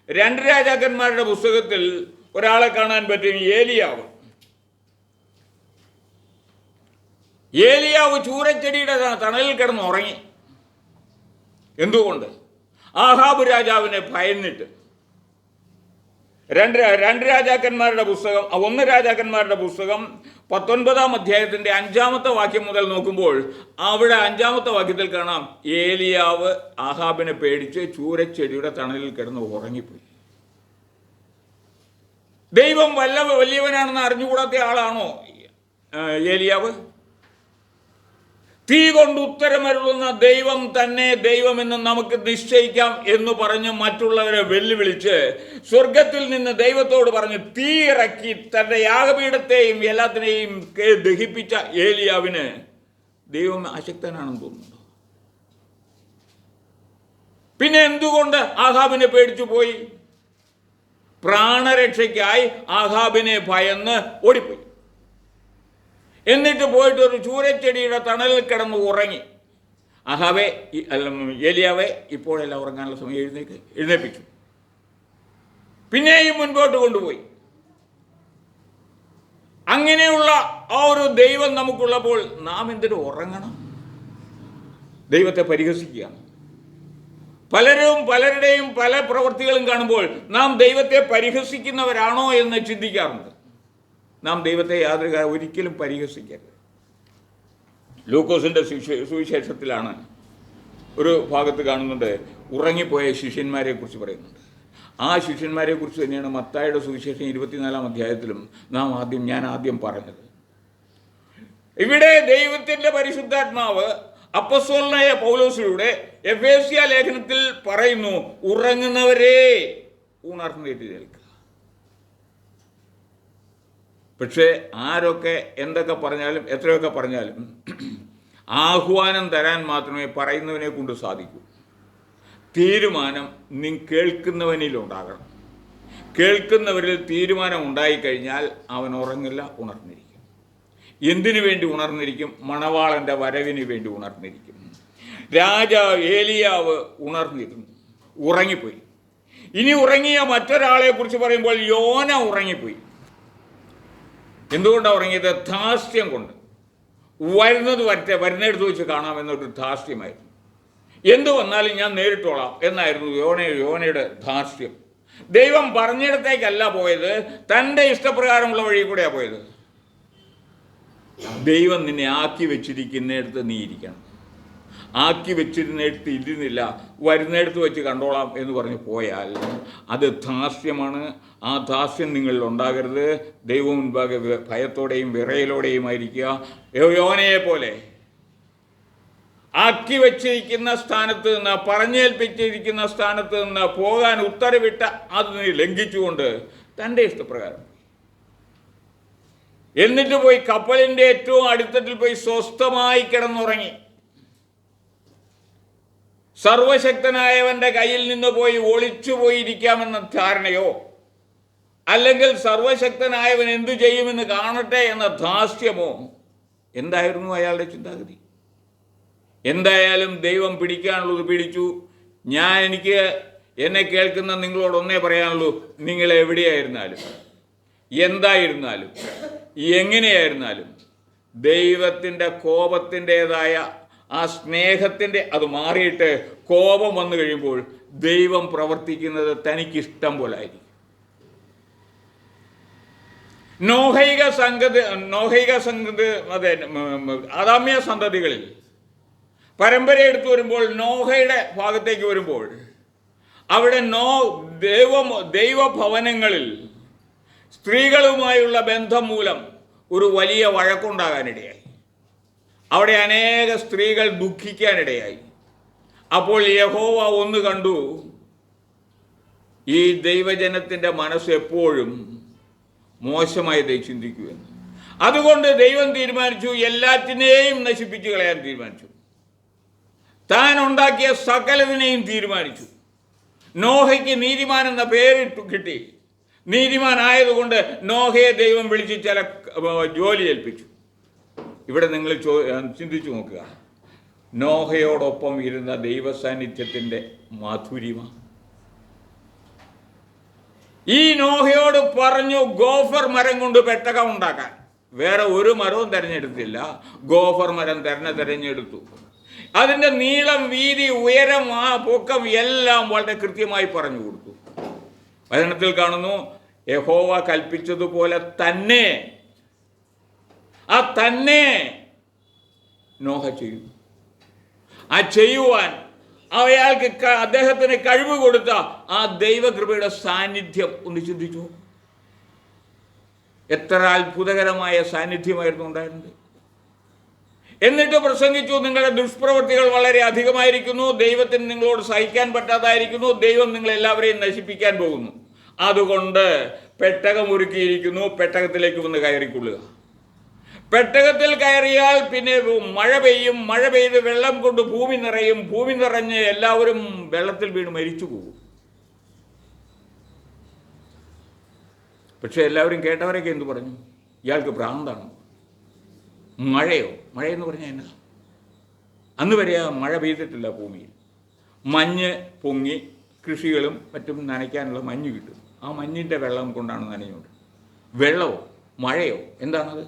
2 രാജാക്കന്മാരുടെ പുസ്തകത്തിൽ ഒരാളെ കാണാൻ പറ്റും, ഏലിയാവ്. ഏലിയാവ് ചൂരച്ചെടിയുടെ തണലിൽ കിടന്ന് ഉറങ്ങി. എന്തുകൊണ്ട്? ആഹാബ് രാജാവിനെ ഭയന്നിട്ട്. 1 രാജാക്കന്മാരുടെ പുസ്തകം 19-ാം അധ്യായത്തിൻ്റെ 5-ാമത്തെ വാക്യം മുതൽ നോക്കുമ്പോൾ അവിടെ 5-ാമത്തെ വാക്യത്തിൽ കാണാം, ഏലിയാവ് ആഹാബിനെ പേടിച്ച് ചൂരച്ചെടിയുടെ തണലിൽ കിടന്ന് ഉറങ്ങിപ്പോയി. ദൈവം വലിയവനാണെന്ന് അറിഞ്ഞുകൂടാത്ത ആളാണോ ഏലിയാവ്? തീ കൊണ്ട് ഉത്തരമരുളുന്ന ദൈവം തന്നെ ദൈവമെന്ന് നമുക്ക് നിശ്ചയിക്കാം എന്ന് പറഞ്ഞ് മറ്റുള്ളവരെ വെല്ലുവിളിച്ച് സ്വർഗത്തിൽ നിന്ന് ദൈവത്തോട് പറഞ്ഞ് തീ ഇറക്കി തൻ്റെ യാഗപീഠത്തെയും എല്ലാത്തിനെയും ദഹിപ്പിച്ച ഏലിയാവിന് ദൈവം അശക്തനാണെന്ന് തോന്നുന്നു. പിന്നെ എന്തുകൊണ്ട് ആഹാബിനെ പേടിച്ചു പോയി? പ്രാണരക്ഷയ്ക്കായി ആഹാബിനെ ഭയന്ന് ഓടിപ്പോയി. എന്നിട്ട് പോയിട്ട് ഒരു ചൂരച്ചെടിയുടെ തണലിൽ കിടന്ന് ഉറങ്ങി. ഏലിയാവെ ഇപ്പോഴെല്ലാം ഉറങ്ങാനുള്ള സമയം എഴുന്നേൽപ്പിച്ചു. പിന്നെയും മുൻപോട്ട് കൊണ്ടുപോയി. അങ്ങനെയുള്ള ആ ഒരു ദൈവം നമുക്കുള്ളപ്പോൾ നാം എന്തിനു ഉറങ്ങണം? ദൈവത്തെ പരിഹസിക്കുക. പലരുടെയും പല പ്രവൃത്തികളും കാണുമ്പോൾ നാം ദൈവത്തെ പരിഹസിക്കുന്നവരാണോ എന്ന് ചിന്തിക്കാറുണ്ട്. നാം ദൈവത്തെ ഒരിക്കലും പരിഹസിക്കരുത്. ലൂക്കോസിൻ്റെ സുവിശേഷത്തിലാണ് ഒരു ഭാഗത്ത് കാണുന്നുണ്ട്, ഉറങ്ങിപ്പോയ ശിഷ്യന്മാരെ കുറിച്ച് പറയുന്നുണ്ട്. ആ ശിഷ്യന്മാരെ കുറിച്ച് തന്നെയാണ് മത്തായിയുടെ സുവിശേഷം 24-ാം അധ്യായത്തിലും ഞാൻ ആദ്യം പറഞ്ഞത്. ഇവിടെ ദൈവത്തിൻ്റെ പരിശുദ്ധാത്മാവ് അപ്പോസ്തലനായ പൗലോസിലൂടെ എഫേസ്യ ലേഖനത്തിൽ പറയുന്നു, ഉറങ്ങുന്നവരെ ഉണർന്നെഴുന്നേൽക്കുക. പക്ഷേ ആരൊക്കെ എന്തൊക്കെ പറഞ്ഞാലും എത്രയൊക്കെ പറഞ്ഞാലും ആഹ്വാനം തരാൻ മാത്രമേ പറയുന്നവനെ കൊണ്ട് സാധിക്കൂ. തീരുമാനം കേൾക്കുന്നവനിലുണ്ടാകണം. കേൾക്കുന്നവരിൽ തീരുമാനം ഉണ്ടായിക്കഴിഞ്ഞാൽ അവൻ ഉറങ്ങില്ല, ഉണർന്നിരിക്കും. എന്തിനു വേണ്ടി ഉണർന്നിരിക്കും? മണവാളൻ്റെ വരവിന് വേണ്ടി ഉണർന്നിരിക്കും. രാജാവ് ഏലിയാവ് ഉണർന്നിരുന്നു, ഉറങ്ങിപ്പോയി. ഇനി ഉറങ്ങിയ മറ്റൊരാളെ കുറിച്ച് പറയുമ്പോൾ യോന ഉറങ്ങിപ്പോയി. എന്തുകൊണ്ടാണ് ഉറങ്ങിയത്? ധാർഷ്ട്യം കൊണ്ട്. വരുന്നത് വരട്ടെ, വരുന്നിടത്ത് വെച്ച് കാണാമെന്നൊരു ധാർഷ്ട്യമായിരുന്നു. എന്തു വന്നാലും ഞാൻ നേരിട്ടോളാം എന്നായിരുന്നു യോനയുടെ ധാർഷ്ട്യം. ദൈവം പറഞ്ഞിടത്തേക്കല്ല പോയത്, തൻ്റെ ഇഷ്ടപ്രകാരമുള്ള വഴി കൂടെയാണ് പോയത്. ദൈവം നിന്നെ ആക്കി വെച്ചിരിക്കുന്നിടത്ത് നീ ഇരിക്കണം. ആക്കി വെച്ചിരുന്നിടത്ത് ഇരുന്നില്ല, വരുന്നിടത്ത് വെച്ച് കണ്ടോളാം എന്ന് പറഞ്ഞ് പോയാൽ അത് ധാർഷ്ട്യമാണ്. ആ ധാർഷ്ട്യം നിങ്ങളിൽ ഉണ്ടാകരുത്. ദൈവം മുൻപാകെ ഭയത്തോടെയും വിറയലോടെയും ആയിരിക്കുക. യോനയെ പോലെ ആക്കി വെച്ചിരിക്കുന്ന സ്ഥാനത്ത് നിന്ന്, പറഞ്ഞേൽപ്പിച്ചിരിക്കുന്ന സ്ഥാനത്ത് നിന്ന് പോകാൻ ഉത്തരവിട്ട അത് ലംഘിച്ചുകൊണ്ട് തൻ്റെ ഇഷ്ടപ്രകാരം എന്നിട്ട് പോയി കപ്പലിൻ്റെ ഏറ്റവും അടിത്തട്ടിൽ പോയി സ്വസ്ഥമായി കിടന്നുറങ്ങി. സർവശക്തനായവൻ്റെ കയ്യിൽ നിന്ന് പോയി ഒളിച്ചു പോയിരിക്കാമെന്ന ധാരണയോ അല്ലെങ്കിൽ സർവശക്തനായവൻ എന്തു ചെയ്യുമെന്ന് കാണട്ടെ എന്ന ധാർഷ്ട്യമോ എന്തായിരുന്നു അയാളുടെ ചിന്താഗതി? എന്തായാലും ദൈവം പിടിക്കാനുള്ളത് പിടിച്ചു. എന്നെ കേൾക്കുന്ന നിങ്ങളോട് ഒന്നേ പറയാനുള്ളൂ, നിങ്ങൾ എവിടെയായിരുന്നാലും എന്തായിരുന്നാലും എങ്ങനെയായിരുന്നാലും ദൈവത്തിൻ്റെ കോപത്തിൻ്റെതായ ആ സ്നേഹത്തിൻ്റെ അത് മാറിയിട്ട് കോപം വന്നു കഴിയുമ്പോൾ ദൈവം പ്രവർത്തിക്കുന്നത് തനിക്കിഷ്ടം പോലെ ആയിരിക്കും. ആദാമ്യ സന്തതികളിൽ പരമ്പര എടുത്തു വരുമ്പോൾ നോഹയുടെ ഭാഗത്തേക്ക് വരുമ്പോൾ അവിടെ ദൈവഭവനങ്ങളിൽ സ്ത്രീകളുമായുള്ള ബന്ധം മൂലം ഒരു വലിയ വഴക്കുണ്ടാകാനിടയായി. അവിടെ അനേക സ്ത്രീകൾ ദുഃഖിക്കാനിടയായി. അപ്പോൾ യഹോവ ഒന്ന് കണ്ടു, ഈ ദൈവജനത്തിൻ്റെ മനസ്സ് എപ്പോഴും മോശമായതേ ചിന്തിക്കുമെന്ന്. അതുകൊണ്ട് ദൈവം തീരുമാനിച്ചു, എല്ലാറ്റിനെയും നശിപ്പിച്ചു കളയാൻ തീരുമാനിച്ചു. താൻ ഉണ്ടാക്കിയ സകലതിനെയും തീരുമാനിച്ചു. നോഹയ്ക്ക് നീതിമാൻ എന്ന പേര് കിട്ടി. നീതിമാനായതുകൊണ്ട് നോഹയെ ദൈവം വിളിച്ച് ചില ജോലി ഏൽപ്പിച്ചു. ഇവിടെ നിങ്ങൾ ചിന്തിച്ചു നോക്കുക, നോഹയോടൊപ്പം ഇരുന്ന ദൈവസാന്നിധ്യത്തിൻ്റെ മാധുര്യമ. ഈ നോഹയോട് പറഞ്ഞു ഗോഫർ മരം കൊണ്ട് പെട്ടകം ഉണ്ടാക്കാൻ. വേറെ ഒരു മരവും തിരഞ്ഞെടുത്തില്ല, ഗോഫർ മരം തിരഞ്ഞെടുത്തു. അതിൻ്റെ നീളം, വീതി, ഉയരം, പൊക്കം എല്ലാം വളരെ കൃത്യമായി പറഞ്ഞു കൊടുത്തു. വചനത്തിൽ കാണുന്നു, യഹോവ കൽപ്പിച്ചതുപോലെ തന്നെ നോഹ ചെയ്തു. ആ ചെയ്യുവാൻ അദ്ദേഹത്തിന് കഴിവ് കൊടുത്ത ആ ദൈവകൃപയുടെ സാന്നിധ്യം ഒന്ന് ചിന്തിച്ചു. എത്ര അത്ഭുതകരമായ സാന്നിധ്യമായിരുന്നു ഉണ്ടായിരുന്നത്. എന്നിട്ട് പ്രസംഗിച്ചു, നിങ്ങളുടെ ദുഷ്പ്രവൃത്തികൾ വളരെ അധികമായിരിക്കുന്നു, ദൈവത്തിന് നിങ്ങളോട് സഹിക്കാൻ പറ്റാതായിരിക്കുന്നു, ദൈവം നിങ്ങളെല്ലാവരെയും നശിപ്പിക്കാൻ പോകുന്നു. അതുകൊണ്ട് പെട്ടകം ഒരുക്കിയിരിക്കുന്നു, പെട്ടകത്തിലേക്ക് വന്ന് കയറിക്കൊള്ളുക. പെട്ടകത്തിൽ കയറിയാൽ പിന്നെ മഴ പെയ്യും, മഴ പെയ്ത് വെള്ളം കൊണ്ട് ഭൂമി നിറയും, ഭൂമി നിറഞ്ഞ് എല്ലാവരും വെള്ളത്തിൽ വീണ് മരിച്ചു പോകും. പക്ഷെ എല്ലാവരും കേട്ടവരൊക്കെ എന്തു പറഞ്ഞു? ഇയാൾക്ക് ഭ്രാന്താണ്. മഴയെന്ന് പറഞ്ഞാൽ എന്നാ? അന്ന് വരെ മഴ പെയ്തിട്ടില്ല ഭൂമിയിൽ. മഞ്ഞ് പൊങ്ങി കൃഷികളും മറ്റും നനയ്ക്കാനുള്ള മഞ്ഞ് കിട്ടും. ആ മഞ്ഞിൻ്റെ വെള്ളം കൊണ്ടാണ് നനഞ്ഞുകൊണ്ട്. വെള്ളമോ മഴയോ എന്താണത്?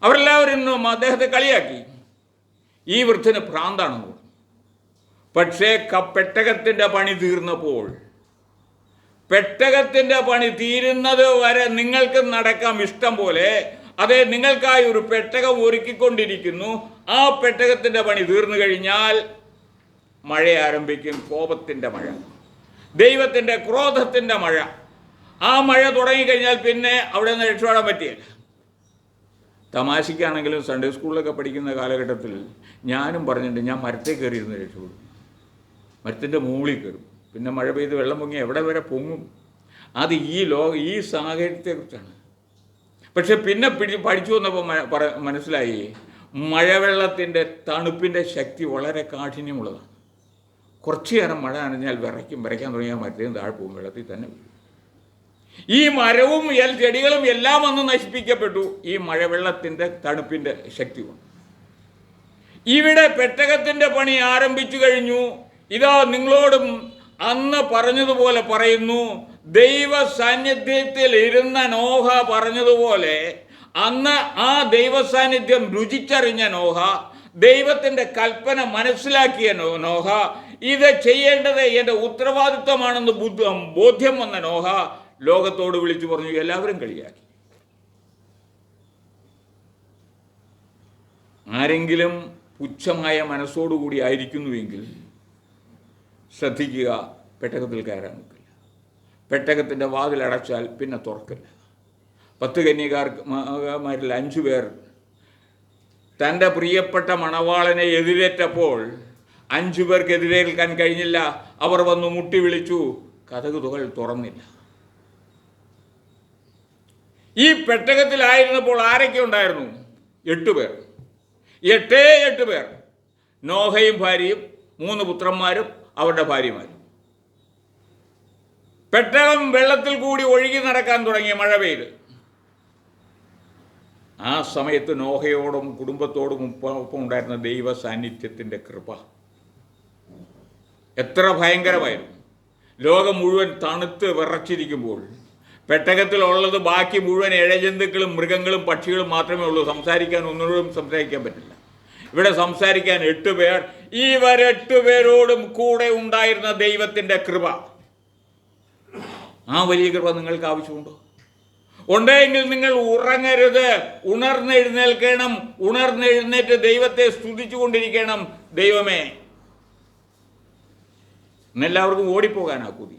അവരെല്ലാവരും അദ്ദേഹത്തെ കളിയാക്കി, ഈ വൃദ്ധന് ഭ്രാന്താണെന്ന് പറഞ്ഞു. പക്ഷേ പെട്ടകത്തിൻ്റെ പണി തീർന്നപ്പോൾ, പെട്ടകത്തിൻ്റെ പണി തീരുന്നത് വരെ നിങ്ങൾക്ക് നടക്കാം ഇഷ്ടം പോലെ. അതെ, നിങ്ങൾക്കായി ഒരു പെട്ടകം ഒരുക്കിക്കൊണ്ടിരിക്കുന്നു. ആ പെട്ടകത്തിൻ്റെ പണി തീർന്നു കഴിഞ്ഞാൽ മഴ ആരംഭിക്കും. കോപത്തിൻ്റെ മഴ, ദൈവത്തിൻ്റെ ക്രോധത്തിൻ്റെ മഴ. ആ മഴ തുടങ്ങിക്കഴിഞ്ഞാൽ പിന്നെ അവിടെ നിന്ന് രക്ഷപ്പെടാൻ പറ്റിയില്ല. തമാശയ്ക്കാണെങ്കിലും സൺഡേ സ്കൂളിലൊക്കെ പഠിക്കുന്ന കാലഘട്ടത്തിൽ ഞാനും പറഞ്ഞിട്ടുണ്ട്, ഞാൻ മരത്തിൽ കയറിയിരുന്ന് രക്ഷപ്പെടും. മരത്തിൻ്റെ മുകളിൽ കയറും. പിന്നെ മഴ പെയ്ത് വെള്ളം പൊങ്ങി എവിടെ വരെ പൊങ്ങും? അത് ഈ സാഹചര്യത്തെക്കുറിച്ചാണ്. പക്ഷെ പിന്നെ പഠിച്ചു വന്നപ്പോൾ മനസ്സിലായി, മഴവെള്ളത്തിൻ്റെ തണുപ്പിൻ്റെ ശക്തി വളരെ കാഠിന്യമുള്ളതാണ്. കുറച്ചു നേരം മഴ നനഞ്ഞാൽ വരയ്ക്കാൻ തുടങ്ങിയാൽ മരത്തേയും താഴെ പോകും, വെള്ളത്തിൽ തന്നെ വീഴും. ഈ മരവും ചെടികളും എല്ലാം വന്ന് നശിപ്പിക്കപ്പെട്ടു ഈ മഴവെള്ളത്തിൻ്റെ തണുപ്പിൻ്റെ ശക്തി കൊണ്ട്. ഇവിടെ പെട്ടകത്തിൻ്റെ പണി ആരംഭിച്ചു കഴിഞ്ഞു. ഇതാ നിങ്ങളോടും അന്ന് പറഞ്ഞതുപോലെ പറയുന്നു, ദൈവ സാന്നിധ്യത്തിൽ ഇരുന്ന നോഹ പറഞ്ഞതുപോലെ, അന്ന് ആ ദൈവ സാന്നിധ്യം രുചിച്ചറിഞ്ഞ നോഹ, ദൈവത്തിൻ്റെ കൽപ്പന മനസ്സിലാക്കിയ നോഹ, ഇത് ചെയ്യേണ്ടത് എൻ്റെ ഉത്തരവാദിത്വമാണെന്ന് ബോധ്യം വന്ന നോഹ ലോകത്തോട് വിളിച്ചു പറഞ്ഞു. എല്ലാവരും കളിയാക്കി. ആരെങ്കിലും പുച്ഛമായ മനസ്സോടുകൂടി ആയിരിക്കുന്നുവെങ്കിൽ ശ്രദ്ധിക്കുക, പെട്ടകത്തിൽ കയറാൻ നിൽക്കില്ല. പെട്ടകത്തിൻ്റെ വാതിലടച്ചാൽ പിന്നെ തുറക്കില്ല. 10 കന്യകാമാരിൽ 5 പേർ തൻ്റെ പ്രിയപ്പെട്ട മണവാളനെ എതിരേറ്റപ്പോൾ 5 പേർക്ക് എതിരേൽക്കാൻ കഴിഞ്ഞില്ല. അവർ വന്നു മുട്ടി വിളിച്ചു, കതകുകൾ തുറന്നില്ല. ഈ പെട്ടകത്തിലായിരുന്നപ്പോൾ ആരൊക്കെ ഉണ്ടായിരുന്നു? 8 പേർ. 8 പേർ. നോഹയും ഭാര്യയും 3 പുത്രന്മാരും അവരുടെ ഭാര്യമാരും. പെട്ടകം വെള്ളത്തിൽ കൂടി ഒഴുകി നടക്കാൻ തുടങ്ങി മഴ പെയ്ത്. ആ സമയത്ത് നോഹയോടും കുടുംബത്തോടും ഒപ്പം ഉണ്ടായിരുന്ന ദൈവ സാന്നിധ്യത്തിൻ്റെ കൃപ എത്ര ഭയങ്കരമായിരുന്നു. ലോകം മുഴുവൻ തണുത്ത് വിറച്ചിരിക്കുമ്പോൾ പെട്ടകത്തിലുള്ളത് ബാക്കി മുഴുവൻ ഇഴജന്തുക്കളും മൃഗങ്ങളും പക്ഷികളും മാത്രമേ ഉള്ളൂ. സംസാരിക്കാൻ ഒന്നിനോടും സംസാരിക്കാൻ പറ്റില്ല. ഇവിടെ സംസാരിക്കാൻ 8 പേർ. ഇവർ 8 പേരോടും കൂടെ ഉണ്ടായിരുന്ന ദൈവത്തിൻ്റെ കൃപ, ആ വലിയ കൃപ നിങ്ങൾക്ക് ആവശ്യമുണ്ടോ? ഉണ്ടെങ്കിൽ നിങ്ങൾ ഉറങ്ങരുത്, ഉണർന്നെഴുന്നേൽക്കണം. ഉണർന്നെഴുന്നേറ്റ് ദൈവത്തെ സ്തുതിച്ചു കൊണ്ടിരിക്കണം. ദൈവമേ, എന്നെല്ലാവർക്കും ഓടിപ്പോകാനാ കൊതി.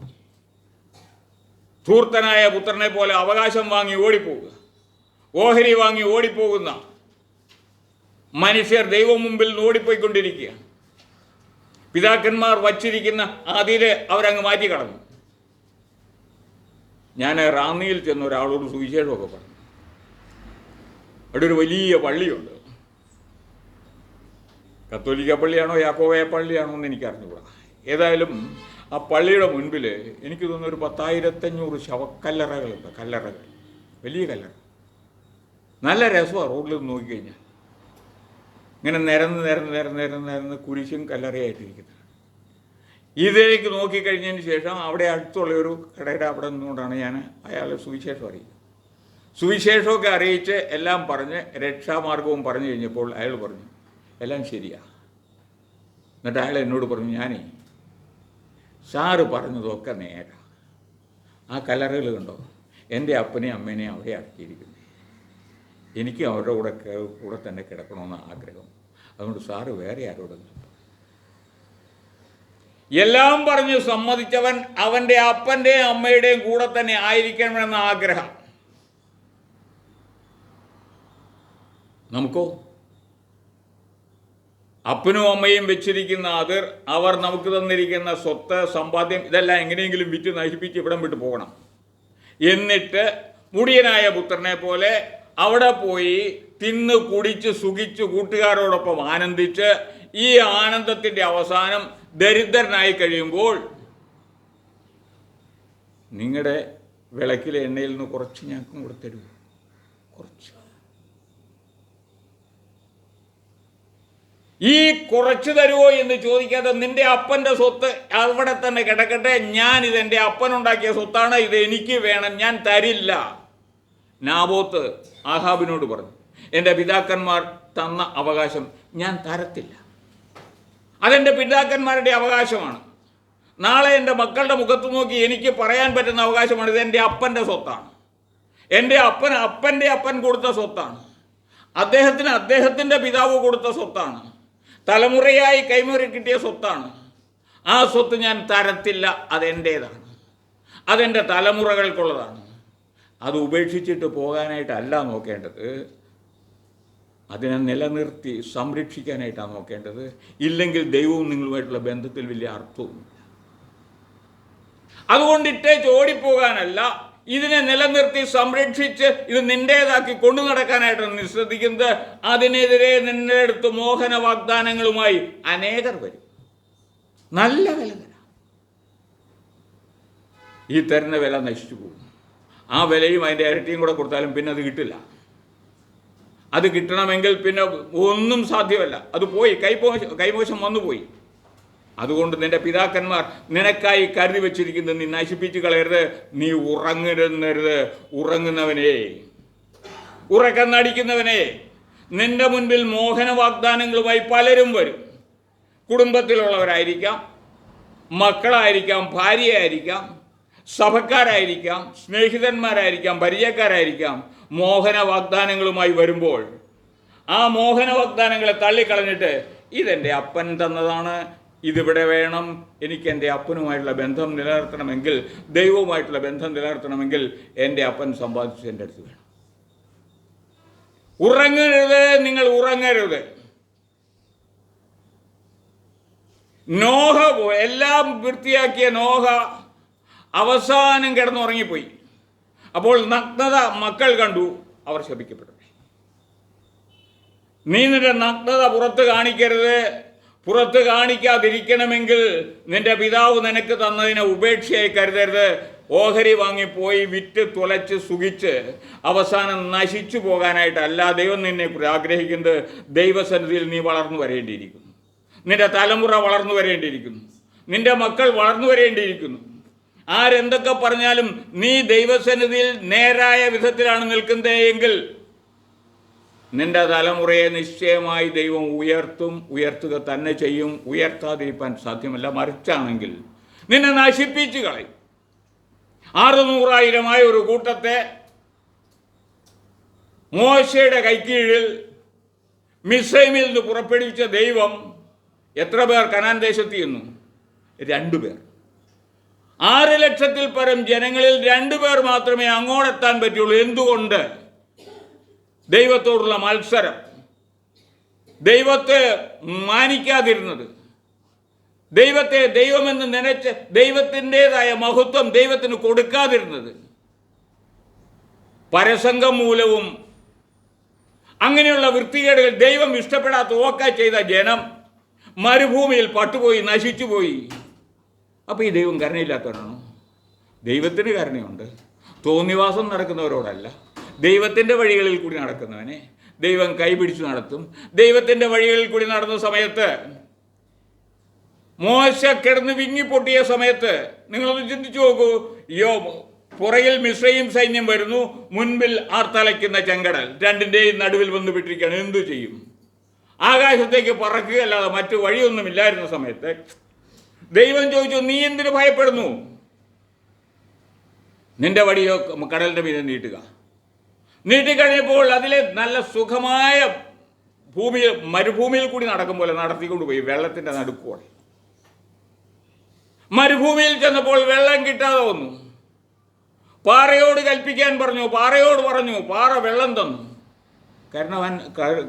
ധൂർത്തനായ പുത്രനെ പോലെ അവകാശം വാങ്ങി ഓടിപ്പോകുക, ഓഹരി വാങ്ങി ഓടിപ്പോകുന്ന മനുഷ്യർ ദൈവം മുമ്പിൽ ഓടിപ്പോയിക്കൊണ്ടിരിക്കുക. പിതാക്കന്മാർ വച്ചിരിക്കുന്ന അതിര് അവരങ്ങ് മാറ്റി കളഞ്ഞു. ഞാൻ റാന്നിയിൽ ചെന്ന ഒരാളോട് സുവിശേഷമൊക്കെ പറഞ്ഞു. അവിടെ ഒരു വലിയ പള്ളിയുണ്ട്. കത്തോലിക്ക പള്ളിയാണോ യാക്കോബായ പള്ളിയാണോ എന്ന് എനിക്കറിഞ്ഞുകൂടാ. ഏതായാലും ആ പള്ളിയുടെ മുൻപിൽ എനിക്ക് തോന്നുന്നു ഒരു 10,500 ശവക്കല്ലറകളുണ്ട്. കല്ലറകൾ, വലിയ കല്ലറ. നല്ല രസമാണ് റോഡിൽ നിന്ന് നോക്കിക്കഴിഞ്ഞാൽ. ഇങ്ങനെ നിരന്ന് കുരിശും കല്ലറയായിട്ടിരിക്കുന്നത്. ഇതിലേക്ക് നോക്കിക്കഴിഞ്ഞതിന് ശേഷം അവിടെ അടുത്തുള്ള ഒരു കടയുടെ അവിടെ നിന്നുകൊണ്ടാണ് ഞാൻ അയാളെ സുവിശേഷം അറിയിക്കുന്നത്. സുവിശേഷമൊക്കെ അറിയിച്ച് എല്ലാം പറഞ്ഞ് രക്ഷാമാർഗവും പറഞ്ഞു കഴിഞ്ഞപ്പോൾ അയാൾ പറഞ്ഞു, എല്ലാം ശരിയാണ്. എന്നിട്ട് അയാൾ എന്നോട് പറഞ്ഞു, ഞാനേ സാറ് പറഞ്ഞതൊക്കെ നേരാ. ആ കല്ലറകൾ കണ്ടോ, എൻ്റെ അപ്പനെയും അമ്മേനെയും അവിടെ അടക്കിയിരിക്കുന്നു. എനിക്ക് അവരുടെ കൂടെ തന്നെ കിടക്കണമെന്ന് ആഗ്രഹം. അതുകൊണ്ട് സാറ് വേറെ ആരോടെങ്കിലും. എല്ലാം പറഞ്ഞ് സമ്മതിച്ചവൻ അവൻ്റെ അപ്പൻ്റെയും അമ്മയുടെയും കൂടെ തന്നെ ആയിരിക്കണമെന്ന ആഗ്രഹം. നമുക്കോ? അപ്പനും അമ്മയും വെച്ചിരിക്കുന്ന അതിർ, അവർ നമുക്ക് തന്നിരിക്കുന്ന സ്വത്ത്, സമ്പാദ്യം, ഇതെല്ലാം എങ്ങനെയെങ്കിലും വിറ്റ് നശിപ്പിച്ച് ഇവിടം വിട്ട് പോകണം. എന്നിട്ട് മുടിയനായ പുത്രനെ പോലെ അവിടെ പോയി തിന്ന് കുടിച്ച് സുഖിച്ച് കൂട്ടുകാരോടൊപ്പം ആനന്ദിച്ച് ഈ ആനന്ദത്തിൻ്റെ അവസാനം ദരിദ്രനായി കഴിയുമ്പോൾ നിങ്ങളുടെ വിളക്കിലെ എണ്ണയിൽ നിന്ന് കുറച്ച് ഞങ്ങൾക്കും കൂടെ തരൂ. കുറച്ച്. ഈ കുറച്ച് തരുമോ എന്ന് ചോദിക്കാതെ നിന്റെ അപ്പൻ്റെ സ്വത്ത് അവിടെ തന്നെ കിടക്കട്ടെ, ഞാനിത് എൻ്റെ അപ്പനുണ്ടാക്കിയ സ്വത്താണ്, ഇത് എനിക്ക് വേണം, ഞാൻ തരില്ല. നാബോത്ത് ആഹാബിനോട് പറഞ്ഞു, എൻ്റെ പിതാക്കന്മാർ തന്ന അവകാശം ഞാൻ തരത്തില്ല. അതെൻ്റെ പിതാക്കന്മാരുടെ അവകാശമാണ്. നാളെ എൻ്റെ മക്കളുടെ മുഖത്ത് നോക്കി എനിക്ക് പറയാൻ പറ്റുന്ന അവകാശമാണ്, ഇത് എൻ്റെ അപ്പൻ്റെ സ്വത്താണ്. എൻ്റെ അപ്പൻ്റെ അപ്പൻ കൊടുത്ത സ്വത്താണ്. അദ്ദേഹത്തിൻ്റെ പിതാവ് കൊടുത്ത സ്വത്താണ്. തലമുറയായി കൈമുറി കിട്ടിയ സ്വത്താണ്. ആ സ്വത്ത് ഞാൻ തരത്തില്ല. അതെൻ്റേതാണ്. അതെൻ്റെ തലമുറകൾക്കുള്ളതാണ്. അത് ഉപേക്ഷിച്ചിട്ട് പോകാനായിട്ടല്ല നോക്കേണ്ടത്. അതിനെ നിലനിർത്തി സംരക്ഷിക്കാനായിട്ടാണ് നോക്കേണ്ടത്. ഇല്ലെങ്കിൽ ദൈവവും നിങ്ങളുമായിട്ടുള്ള ബന്ധത്തിൽ വലിയ അർത്ഥവും. അതുകൊണ്ട് ഇട്ടേച്ച് ഓടിപ്പോകാനല്ല, ഇതിനെ നിലനിർത്തി സംരക്ഷിച്ച് ഇത് നിന്റേതാക്കി കൊണ്ടു നടക്കാനായിട്ടാണ് നീ ശ്രദ്ധിക്കുന്നത്. അതിനെതിരെ നിന്റെ അടുത്ത് മോഹന വാഗ്ദാനങ്ങളുമായി അനേകർ വരും. നല്ല വില തരാം. ഈ തരുന്ന വില നശിച്ചു പോകും. ആ വിലയും അതിൻ്റെ ഇരട്ടിയും കൂടെ കൊടുത്താലും പിന്നെ അത് കിട്ടില്ല. അത് കിട്ടണമെങ്കിൽ പിന്നെ ഒന്നും സാധ്യമല്ല. അത് പോയി, കൈമോശം വന്നുപോയി. അതുകൊണ്ട് നിന്റെ പിതാക്കന്മാർ നിനക്കായി കരുതി വെച്ചിരിക്കുന്നത് നീ നശിപ്പിച്ച് കളയരുത്. നീ ഉറങ്ങരുത്. ഉറങ്ങുന്നവനെ, ഉറക്കം നടിക്കുന്നവനെ, നിന്റെ മുൻപിൽ മോഹന വാഗ്ദാനങ്ങളുമായി പലരും വരും. കുടുംബത്തിലുള്ളവരായിരിക്കാം, മക്കളായിരിക്കാം, ഭാര്യയായിരിക്കാം, സഭക്കാരായിരിക്കാം, സ്നേഹിതന്മാരായിരിക്കാം, പരിചയക്കാരായിരിക്കാം. മോഹന വാഗ്ദാനങ്ങളുമായി വരുമ്പോൾ ആ മോഹന വാഗ്ദാനങ്ങളെ തള്ളിക്കളഞ്ഞിട്ട് ഇതെൻ്റെ അപ്പൻ തന്നതാണ്, ഇതിവിടെ വേണം, എനിക്ക് എൻ്റെ അപ്പനുമായിട്ടുള്ള ബന്ധം നിലനിർത്തണമെങ്കിൽ, ദൈവവുമായിട്ടുള്ള ബന്ധം നിലനിർത്തണമെങ്കിൽ എൻ്റെ അപ്പൻ സമ്പാദിച്ച് എൻ്റെ അടുത്ത് വേണം. ഉറങ്ങരുത്, നിങ്ങൾ ഉറങ്ങരുത്. നോഹ എല്ലാം വൃത്തിയാക്കിയ നോഹ അവസാനം കിടന്നുറങ്ങിപ്പോയി. അപ്പോൾ നഗ്നത മക്കൾ കണ്ടു, അവർ ശപിക്കപ്പെട്ടു. നീ നിന്റെ നഗ്നത പുറത്ത് കാണിക്കരുത്. പുറത്ത് കാണിക്കാതിരിക്കണമെങ്കിൽ നിന്റെ പിതാവ് നിനക്ക് തന്നതിനെ ഉപേക്ഷയായി കരുതരുത്. ഓഹരി വാങ്ങിപ്പോയി വിറ്റ് തുലച്ച് സുഖിച്ച് അവസാനം നശിച്ചു പോകാനായിട്ടല്ല ദൈവം നിന്നെക്കുറിച്ച് ആഗ്രഹിക്കുന്നത്. ദൈവസന്നിധിയിൽ നീ വളർന്നു വരേണ്ടിയിരിക്കുന്നു. നിന്റെ തലമുറ വളർന്നു വരേണ്ടിയിരിക്കുന്നു. നിന്റെ മക്കൾ വളർന്നു വരേണ്ടിയിരിക്കുന്നു. ആരെന്തൊക്കെ പറഞ്ഞാലും നീ ദൈവസന്നിധിയിൽ നേരായ വിധത്തിലാണ് നിൽക്കുന്നത് എങ്കിൽ നിന്റെ തലമുറയെ നിശ്ചയമായി ദൈവം ഉയർത്തുക തന്നെ ചെയ്യും. ഉയർത്താതിരിക്കാൻ സാധ്യമല്ല. മറിച്ചാണെങ്കിൽ നിന്നെ നശിപ്പിച്ചു കളയും. 600,000 ഒരു കൂട്ടത്തെ മോശയുടെ കൈക്കീഴിൽ മിസ്രൈമിൽ നിന്ന് പുറപ്പെടുവിച്ച ദൈവം എത്ര പേർ കനാൻ ദേശത്ത് ചെന്നു? 2 പേർ. 6 ലക്ഷത്തിൽ പരം ജനങ്ങളിൽ 2 പേർ മാത്രമേ അങ്ങോട്ടെത്താൻ പറ്റുള്ളൂ. എന്തുകൊണ്ട്? ദൈവത്തോടുള്ള മത്സരം, ദൈവത്തെ മാനിക്കാതിരുന്നത്, ദൈവത്തെ ദൈവമെന്ന് നനച്ച് ദൈവത്തിൻ്റെതായ മഹത്വം ദൈവത്തിന് കൊടുക്കാതിരുന്നത്, പരസംഗം മൂലവും അങ്ങനെയുള്ള വൃത്തികേടുകൾ ദൈവം ഇഷ്ടപ്പെടാത്ത ഒക്കെ ചെയ്ത ജനം മരുഭൂമിയിൽ പട്ടുപോയി, നശിച്ചുപോയി. അപ്പോൾ ഈ ദൈവം കരുണയില്ലാത്തവരാണോ? ദൈവത്തിന് കരുണയുണ്ട്. തോന്നിവാസം നടക്കുന്നവരോടല്ല, ദൈവത്തിൻ്റെ വഴികളിൽ കൂടി നടക്കുന്നവനെ ദൈവം കൈപിടിച്ചു നടത്തും. ദൈവത്തിൻ്റെ വഴികളിൽ കൂടി നടന്ന സമയത്ത്, മോശ കിടന്ന് വിങ്ങിപ്പൊട്ടിയ സമയത്ത് നിങ്ങളൊന്ന് ചിന്തിച്ചു നോക്കൂ. പുറകിൽ മിസ്രയീം സൈന്യം വരുന്നു, മുൻപിൽ ആർത്തലയ്ക്കുന്ന ചെങ്കടൽ, രണ്ടിൻ്റെയും നടുവിൽ വന്ന് വിട്ടിരിക്കുകയാണ്. എന്തു ചെയ്യും? ആകാശത്തേക്ക് പറക്കുകയല്ലാതെ മറ്റു വഴിയൊന്നുമില്ലായിരുന്ന സമയത്ത് ദൈവം ചോദിച്ചു, നീ എന്തിനു ഭയപ്പെടുന്നു? നിന്റെ വടിയോ കടലിൻ്റെ മീതെ നീട്ടിക്കഴിഞ്ഞപ്പോൾ അതിലെ നല്ല സുഖമായ മരുഭൂമിയിൽ കൂടി നടക്കും പോലെ നടത്തിക്കൊണ്ടുപോയി, വെള്ളത്തിൻ്റെ നടുക്കോടെ. മരുഭൂമിയിൽ ചെന്നപ്പോൾ വെള്ളം കിട്ടാതെ വന്നു. പാറയോട് കൽപ്പിക്കാൻ പറഞ്ഞു, പാറയോട് പറഞ്ഞു, പാറ വെള്ളം തന്നു.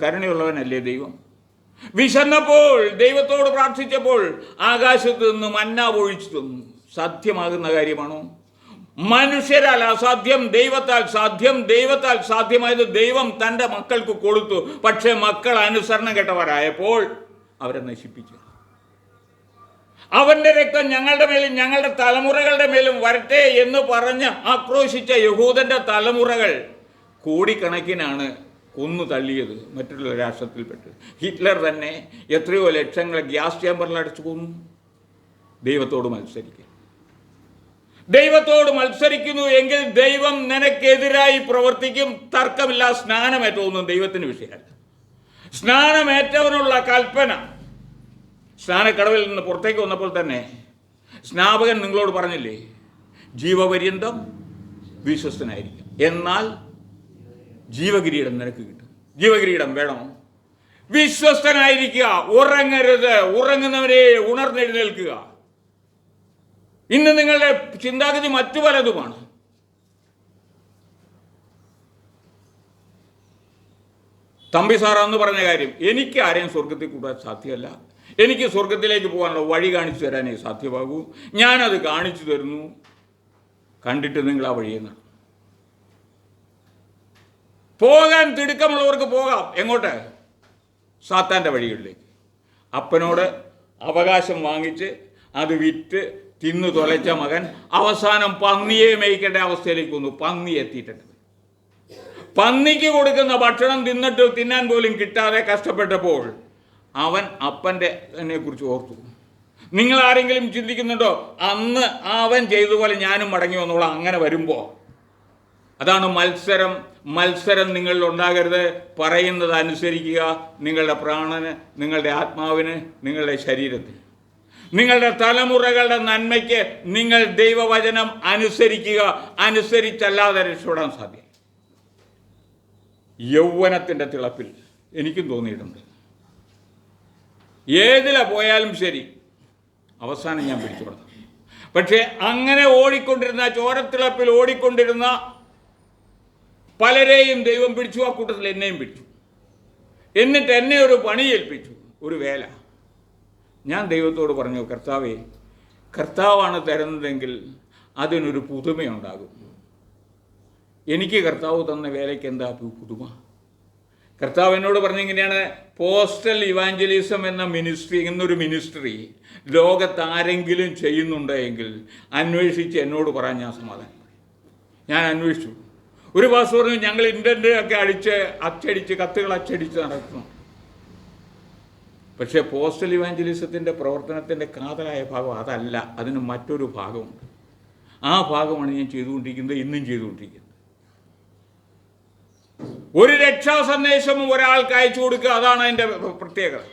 കരുണയുള്ളവനല്ലേ ദൈവം? വിശന്നപ്പോൾ ദൈവത്തോട് പ്രാർത്ഥിച്ചപ്പോൾ ആകാശത്ത് നിന്ന് മന്ന പൊഴിച്ചു തന്നു. സാധ്യമാകുന്ന കാര്യമാണോ? മനുഷ്യരാൽ അസാധ്യം ദൈവത്താൽ സാധ്യം. ദൈവത്താൽ സാധ്യമായത് ദൈവം തൻ്റെ മക്കൾക്ക് കൊടുത്തു. പക്ഷേ മക്കൾ അനുസരണം കെട്ടവരായപ്പോൾ അവരെ നശിപ്പിച്ചു. അവൻ്റെ രക്തം ഞങ്ങളുടെ മേലും ഞങ്ങളുടെ തലമുറകളുടെ മേലും വരട്ടെ എന്ന് പറഞ്ഞ് ആക്രോശിച്ച യഹൂദൻ്റെ തലമുറകൾ കോടിക്കണക്കിനാണ് കൊന്നു തള്ളിയത് മറ്റുള്ള രാഷ്ട്രത്തിൽപ്പെട്ട്. ഹിറ്റ്ലർ തന്നെ എത്രയോ ലക്ഷങ്ങളെ ഗ്യാസ് ചേമ്പറിൽ അടച്ചു കൊന്നു. ദൈവത്തോട് മത്സരിക്കുന്നു എങ്കിൽ ദൈവം നിനക്കെതിരായി പ്രവർത്തിക്കും. തർക്കമില്ല. സ്നാനമേറ്റതൊന്നും ദൈവത്തിന് വിഷയമല്ല. സ്നാനമേറ്റവനുള്ള കൽപ്പന സ്നാനക്കടവിൽ നിന്ന് പുറത്തേക്ക് വന്നപ്പോൾ തന്നെ സ്നാപകൻ നിങ്ങളോട് പറഞ്ഞില്ലേ, ജീവപര്യന്തം വിശ്വസ്തനായിരിക്കും, എന്നാൽ ജീവകിരീടം നിനക്ക് കിട്ടും. ജീവകിരീടം വേണോ? വിശ്വസ്തനായിരിക്കുക. ഉറങ്ങരുത്. ഉറങ്ങുന്നവരെ ഉണർന്നെഴുന്നേൽക്കുക. ഇന്ന് നിങ്ങളുടെ ചിന്താഗതി മറ്റു പലതുമാണ്. തമ്പി സാർ അന്ന് പറഞ്ഞ കാര്യം, എനിക്ക് ആരെയും സ്വർഗത്തിൽ കൂടാൻ സാധ്യമല്ല, എനിക്ക് സ്വർഗത്തിലേക്ക് പോകാനുള്ള വഴി കാണിച്ചു തരാനേ സാധ്യമാകൂ, ഞാനത് കാണിച്ചു തരുന്നു, കണ്ടിട്ട് നിങ്ങൾ ആ വഴിയെ നടന്നു. പോകാൻ തിടുക്കമുള്ളവർക്ക് പോകാം. എങ്ങോട്ട്? സാത്താൻ്റെ വഴികളിലേക്ക്. അപ്പനോട് അവകാശം വാങ്ങിച്ച് അത് വിറ്റ് തിന്നു തുലച്ച മകൻ അവസാനം പന്നിയെ മേയ്ക്കേണ്ട അവസ്ഥയിലേക്ക് വന്നു. പന്നി എത്തിയിട്ടുണ്ട്. പന്നിക്ക് കൊടുക്കുന്ന ഭക്ഷണം തിന്നാൻ പോലും കിട്ടാതെ കഷ്ടപ്പെട്ടപ്പോൾ അവൻ അപ്പൻ്റെ കുറിച്ച് ഓർത്തു. നിങ്ങൾ ആരെങ്കിലും ചിന്തിക്കുന്നുണ്ടോ അന്ന് അവൻ ചെയ്തതുപോലെ ഞാനും മടങ്ങി വന്നോളാം? അങ്ങനെ വരുമ്പോൾ അതാണ് മത്സരം നിങ്ങളിൽ ഉണ്ടാകരുത്. പറയുന്നത് അനുസരിക്കുക. നിങ്ങളുടെ പ്രാണന്, നിങ്ങളുടെ ആത്മാവിന്, നിങ്ങളുടെ ശരീരത്തിന്, നിങ്ങളുടെ തലമുറകളുടെ നന്മയ്ക്ക് നിങ്ങൾ ദൈവവചനം അനുസരിക്കുക. അനുസരിച്ചല്ലാതെ രക്ഷപ്പെടാൻ സാധ്യത. യൗവനത്തിൻ്റെ തിളപ്പിൽ എനിക്കും തോന്നിയിട്ടുണ്ട്, ഏതില പോയാലും ശരി അവസാനം ഞാൻ പിടിച്ചുകൊടുത്തു. പക്ഷേ അങ്ങനെ ഓടിക്കൊണ്ടിരുന്ന, ചോരത്തിളപ്പിൽ ഓടിക്കൊണ്ടിരുന്ന പലരെയും ദൈവം പിടിച്ചു. ആ കൂട്ടത്തിൽ എന്നെയും പിടിച്ചു. എന്നിട്ട് എന്നെ ഒരു പണി ഏൽപ്പിച്ചു, ഒരു വേല. ഞാൻ ദൈവത്തോട് പറഞ്ഞു, കർത്താവേ, കർത്താവാണ് തരുന്നതെങ്കിൽ അതിനൊരു പുതുമയുണ്ടാകും. എനിക്ക് കർത്താവ് തന്ന വേലയ്ക്ക് എന്താ പുതുമ? കർത്താവ് എന്നോട് പറഞ്ഞിങ്ങനെയാണ്, പോസ്റ്റൽ ഇവാഞ്ചലിസം എന്നൊരു മിനിസ്ട്രി ലോകത്ത് ആരെങ്കിലും ചെയ്യുന്നുണ്ടെങ്കിൽ അന്വേഷിച്ച് എന്നോട് പറയാൻ ഞാൻ സമാധാനം. ഞാൻ അന്വേഷിച്ചു. ഒരു പാസ് പറഞ്ഞു, ഞങ്ങൾ ഇൻ്റർനെറ്റ് ഒക്കെ അച്ചടിച്ച് കത്തുകൾ അച്ചടിച്ച് നടക്കുന്നു. പക്ഷേ പോസ്റ്റൽ ഇവാഞ്ചലിസത്തിൻ്റെ പ്രവർത്തനത്തിൻ്റെ കാതലായ ഭാഗം അതല്ല, അതിന് മറ്റൊരു ഭാഗമുണ്ട്. ആ ഭാഗമാണ് ഞാൻ ചെയ്തുകൊണ്ടിരിക്കുന്നത്, ഇന്നും ചെയ്തുകൊണ്ടിരിക്കുന്നത്. ഒരു രക്ഷാ സന്ദേശവും ഒരാൾക്ക് അയച്ചു കൊടുക്കുക, അതാണ് അതിൻ്റെ പ്രത്യേകത.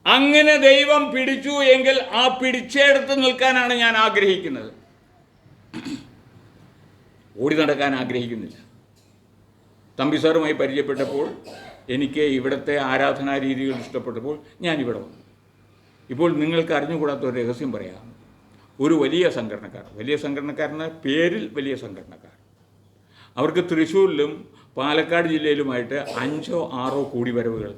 അങ്ങനെ ദൈവം പിടിച്ചു എങ്കിൽ ആ പിടിച്ചെടുത്ത് നിൽക്കാനാണ് ഞാൻ ആഗ്രഹിക്കുന്നത്, ഓടി നടക്കാൻ ആഗ്രഹിക്കുന്നില്ല. തമ്പി സാറുമായി പരിചയപ്പെട്ടപ്പോൾ, എനിക്ക് ഇവിടുത്തെ ആരാധനാ രീതികൾ ഇഷ്ടപ്പെട്ടപ്പോൾ ഞാൻ ഇവിടെ വന്നു. ഇപ്പോൾ നിങ്ങൾക്ക് അറിഞ്ഞുകൂടാത്ത ഒരു രഹസ്യം പറയാം. ഒരു വലിയ സംഘടനക്കാരന് പേരിൽ വലിയ സംഘടനക്കാർ, അവർക്ക് തൃശ്ശൂരിലും പാലക്കാട് ജില്ലയിലുമായിട്ട് 5 or 6 കൂടിവരവുകൾ.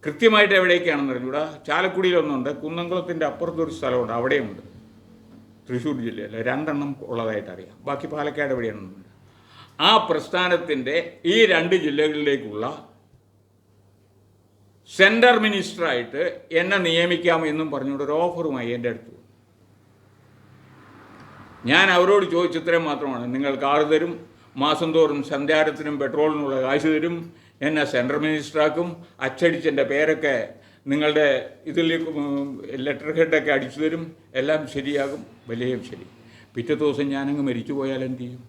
കൃത്യമായിട്ട് എവിടേക്കാണെന്ന് അറിഞ്ഞൂടാ. ചാലക്കുടിയിലൊന്നുണ്ട്, കുന്നംകുളത്തിൻ്റെ അപ്പുറത്തൊരു സ്ഥലമുണ്ട്, അവിടെയുണ്ട്. തൃശ്ശൂർ ജില്ലയിൽ 2 ഉള്ളതായിട്ട് അറിയാം. ബാക്കി പാലക്കാട് എവിടെയാണെന്നുണ്ട്. ആ പ്രസ്ഥാനത്തിൻ്റെ ഈ 2 ജില്ലകളിലേക്കുള്ള സെൻറ്റർ മിനിസ്റ്ററായിട്ട് എന്നെ നിയമിക്കാമെന്നും പറഞ്ഞുകൊണ്ട് ഒരു ഓഫറുമായി എൻ്റെ അടുത്ത്. ഞാൻ അവരോട് ചോദിച്ചത്രയും മാത്രമാണ്, നിങ്ങൾ കാർ തരും, മാസം തോറും സഞ്ചാരത്തിനും പെട്രോളിനുള്ള കാശ് തരും, എന്നെ സെൻട്രൽ മിനിസ്റ്ററാക്കും, അച്ചടിച്ചെൻ്റെ പേരൊക്കെ നിങ്ങളുടെ ഇതിലേക്ക് ലെറ്റർ ഹെഡൊക്കെ അടിച്ചു തരും, എല്ലാം ശരിയാകും, വിലയും ശരി. പിറ്റേ ദിവസം ഞാനങ്ങ് മരിച്ചു പോയാൽ എന്ത് ചെയ്യും?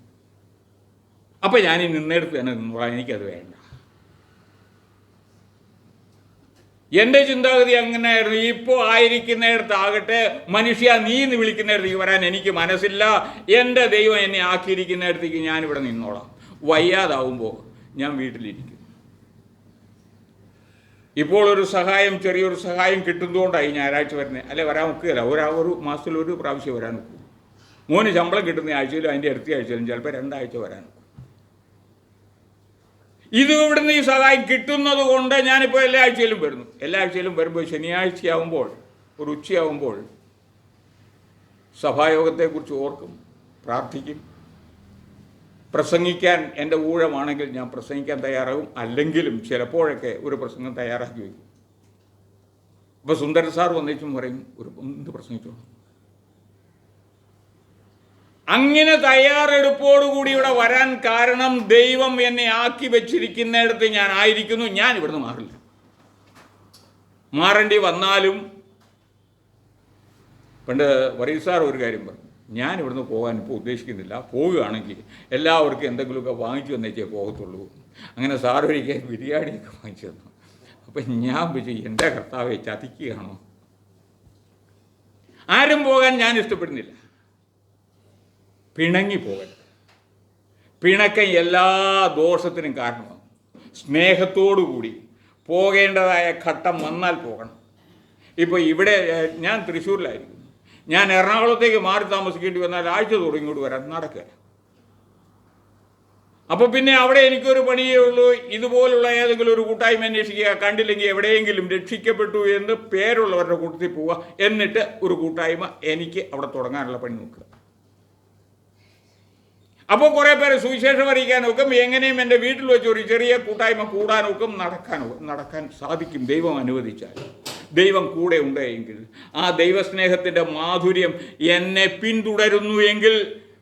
അപ്പം ഞാൻ ഈ നിന്നെടുത്ത് തന്നെ നിന്നോളാം, എനിക്കത് വേണ്ട. എൻ്റെ ചിന്താഗതി അങ്ങനെയായിരുന്നു. ഇപ്പോൾ ആയിരിക്കുന്നിടത്താകട്ടെ, മനുഷ്യ നീ എന്ന് വിളിക്കുന്നിടത്തേക്ക് വരാൻ എനിക്ക് മനസ്സില്ല. എൻ്റെ ദൈവം എന്നെ ആക്കിയിരിക്കുന്നിടത്തേക്ക് ഞാനിവിടെ നിന്നോളാം. വയ്യാതാവുമ്പോൾ ഞാൻ വീട്ടിലിരിക്കും. ഇപ്പോൾ ഒരു സഹായം, ചെറിയൊരു സഹായം കിട്ടുന്നതുകൊണ്ടായി ഞായറാഴ്ച വരുന്നത്. അല്ലെ വരാൻ ഒക്കുകയില്ല. ഒരു മാസത്തിൽ 1 പ്രാവശ്യം വരാൻ ഒക്കും. മോന് ശമ്പളം കിട്ടുന്ന ആഴ്ചയിലും അതിൻ്റെ അടുത്ത ആഴ്ചയിലും ചിലപ്പോൾ 2 ആഴ്ച വരാൻ ഒക്കും. ഇത് ഇവിടുന്ന് ഈ സഹായം കിട്ടുന്നത് കൊണ്ട് ഞാനിപ്പോൾ എല്ലാ ആഴ്ചയിലും വരുന്നു. എല്ലാ ആഴ്ചയിലും വരുമ്പോൾ ശനിയാഴ്ചയാവുമ്പോൾ ഒരു ഉച്ചയാവുമ്പോൾ സഭായോഗത്തെക്കുറിച്ച് ഓർക്കും, പ്രാർത്ഥിക്കും. പ്രസംഗിക്കാൻ എൻ്റെ ഊഴമാണെങ്കിൽ ഞാൻ പ്രസംഗിക്കാൻ തയ്യാറാകും. അല്ലെങ്കിലും ചിലപ്പോഴൊക്കെ ഒരു പ്രസംഗം തയ്യാറാക്കി വയ്ക്കും. അപ്പോൾ സുന്ദരൻ സാർ വന്നേച്ചും പറയും, എന്ത് പ്രസംഗിച്ചോ. അങ്ങനെ തയ്യാറെടുപ്പോടുകൂടി ഇവിടെ വരാൻ കാരണം ദൈവം എന്നെ ആക്കി വെച്ചിരിക്കുന്നിടത്ത് ഞാൻ ആയിരിക്കുന്നു. ഞാൻ ഇവിടുന്ന് മാറില്ല. മാറേണ്ടി വന്നാലും, പണ്ട് വരീദ് സാർ ഒരു കാര്യം പറഞ്ഞു, ഞാൻ ഇവിടുന്ന് പോകാൻ ഇപ്പോൾ ഉദ്ദേശിക്കുന്നില്ല, പോവുകയാണെങ്കിൽ എല്ലാവർക്കും എന്തെങ്കിലുമൊക്കെ വാങ്ങിച്ചു തന്നേച്ചേ പോകത്തുള്ളൂ. അങ്ങനെ സാർ ഒരിക്കൽ ബിരിയാണിയൊക്കെ വാങ്ങിച്ചു തന്നു. അപ്പം ഞാൻ വിചാരിച്ചു, എൻ്റെ കർത്താവെ ചതിക്കുകയാണോ? ആരും പോകാൻ ഞാൻ ഇഷ്ടപ്പെടുന്നില്ല. പിണങ്ങിപ്പോകരുത്. പിണക്കം എല്ലാ ദോഷത്തിനും കാരണമാണ്. സ്നേഹത്തോടുകൂടി പോകേണ്ടതായ ഘട്ടം വന്നാൽ പോകണം. ഇപ്പോൾ ഇവിടെ ഞാൻ തൃശ്ശൂരിലായിരിക്കും, ഞാൻ എറണാകുളത്തേക്ക് മാറി താമസിക്കേണ്ടി വന്നാൽ ആഴ്ച തോറും ഇങ്ങോട്ട് വരാൻ നടക്കുക. അപ്പോൾ പിന്നെ അവിടെ എനിക്കൊരു പണിയേ ഉള്ളൂ, ഇതുപോലുള്ള ഏതെങ്കിലും ഒരു കൂട്ടായ്മ അന്വേഷിക്കുക, കണ്ടില്ലെങ്കിൽ എവിടെയെങ്കിലും രക്ഷിക്കപ്പെട്ടു എന്ന് പേരുള്ളവരുടെ കൂട്ടത്തിൽ പോവുക, എന്നിട്ട് ഒരു കൂട്ടായ്മ എനിക്ക് അവിടെ തുടങ്ങാനുള്ള പണി നോക്കുക. അപ്പോൾ കുറേ പേര് സുവിശേഷം അറിയിക്കാനൊക്കും, എങ്ങനെയും എൻ്റെ വീട്ടിൽ വെച്ച് ഒരു ചെറിയ കൂട്ടായ്മ കൂടാനൊക്കും, നടക്കാൻ സാധിക്കും ദൈവം അനുവദിച്ചാൽ. ദൈവം കൂടെ ഉണ്ടെങ്കിൽ, ആ ദൈവസ്നേഹത്തിൻ്റെ മാധുര്യം എന്നെ പിന്തുടരുന്നു എങ്കിൽ,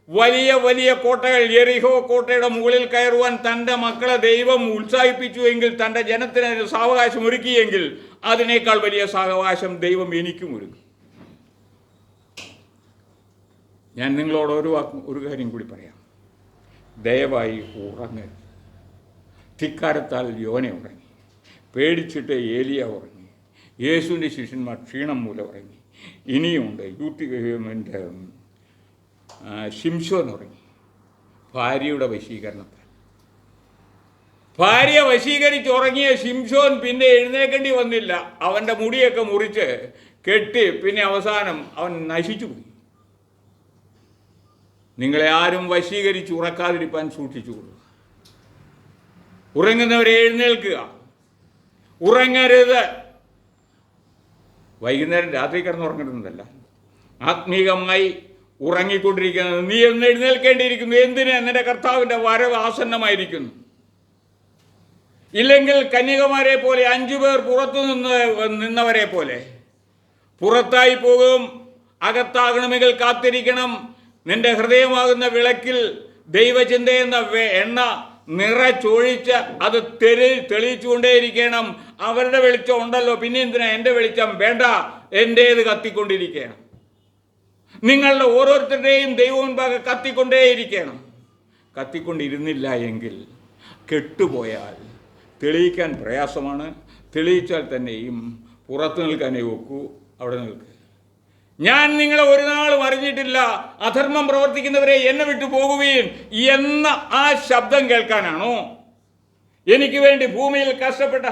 വലിയ വലിയ കോട്ടകൾ, യെരിഹോ കോട്ടയുടെ മുകളിൽ കയറുവാൻ തൻ്റെ മക്കളെ ദൈവം ഉത്സാഹിപ്പിച്ചു എങ്കിൽ, തൻ്റെ ജനത്തിന് സാവകാശം ഒരുക്കിയെങ്കിൽ, അതിനേക്കാൾ വലിയ സാവകാശം ദൈവം എനിക്കും ഒരുക്കും. ഞാൻ നിങ്ങളോട് ഒരു കാര്യം കൂടി പറയാം. ദയവായി ഉറങ്ങരുത്. ധിക്കാരത്താൽ യോന ഉറങ്ങി, പേടിച്ചിട്ട് ഏലിയ ഉറങ്ങി, യേശുവിൻ്റെ ശിഷ്യന്മാർ ക്ഷീണം മൂലം ഉറങ്ങി. ഇനിയുമുണ്ട് എൻ്റെ ശിംശോൻ ഉറങ്ങി, ഭാര്യയുടെ വശീകരണത്താൽ. ഭാര്യ വശീകരിച്ച് ഉറങ്ങിയ ശിംശോൻ പിന്നെ എഴുന്നേക്കേണ്ടി വന്നില്ല. അവൻ്റെ മുടിയൊക്കെ മുറിച്ച് കെട്ടി, പിന്നെ അവസാനം അവൻ നശിച്ചു പോയി. നിങ്ങളെ ആരും വശീകരിച്ച് ഉറക്കാതിരിക്കാൻ സൂക്ഷിച്ചുകൊള്ളുക. ഉറങ്ങുന്നവരെ എഴുന്നേൽക്കുക, ഉറങ്ങരുത്. വൈകുന്നേരം രാത്രി കിടന്നുറങ്ങരുന്നതല്ല, ആത്മീകമായി ഉറങ്ങിക്കൊണ്ടിരിക്കുന്നത്. നീ എന്ന് എഴുന്നേൽക്കേണ്ടിയിരിക്കുന്നു. എന്തിന്? നിന്റെ കർത്താവിൻ്റെ വരവ് ആസന്നമായിരിക്കുന്നു. ഇല്ലെങ്കിൽ കന്യകമാരെ പോലെ 5 പേർ പുറത്തു നിന്നവരെ പോലെ പുറത്തായി പോകും. അകത്താകണമെങ്കിൽ കാത്തിരിക്കണം. നിന്റെ ഹൃദയമാകുന്ന വിളക്കിൽ ദൈവചിന്ത എന്ന എണ്ണ നിറച്ചൊഴിച്ച് അത് തെളിയിച്ചുകൊണ്ടേയിരിക്കണം. അവരുടെ വെളിച്ചം ഉണ്ടല്ലോ, പിന്നെ എന്തിനാ എൻ്റെ വെളിച്ചം? വേണ്ട, എൻ്റേത് കത്തിക്കൊണ്ടിരിക്കണം. നിങ്ങളുടെ ഓരോരുത്തരുടെയും ദൈവമുൻപാകെ കത്തിക്കൊണ്ടേയിരിക്കണം. കത്തിക്കൊണ്ടിരുന്നില്ല എങ്കിൽ, കെട്ടുപോയാൽ തെളിയിക്കാൻ പ്രയാസമാണ്. തെളിയിച്ചാൽ തന്നെയും പുറത്തു നിൽക്കാനേ ഒക്കൂ. അവിടെ നിൽക്കുക. ഞാൻ നിങ്ങളെ ഒരു നാളും അറിഞ്ഞിട്ടില്ല, അധർമ്മം പ്രവർത്തിക്കുന്നവരെ എന്നെ വിട്ടു പോകുകയും എന്ന ആ ശബ്ദം കേൾക്കാനാണോ എനിക്ക് വേണ്ടി ഭൂമിയിൽ കഷ്ടപ്പെട്ട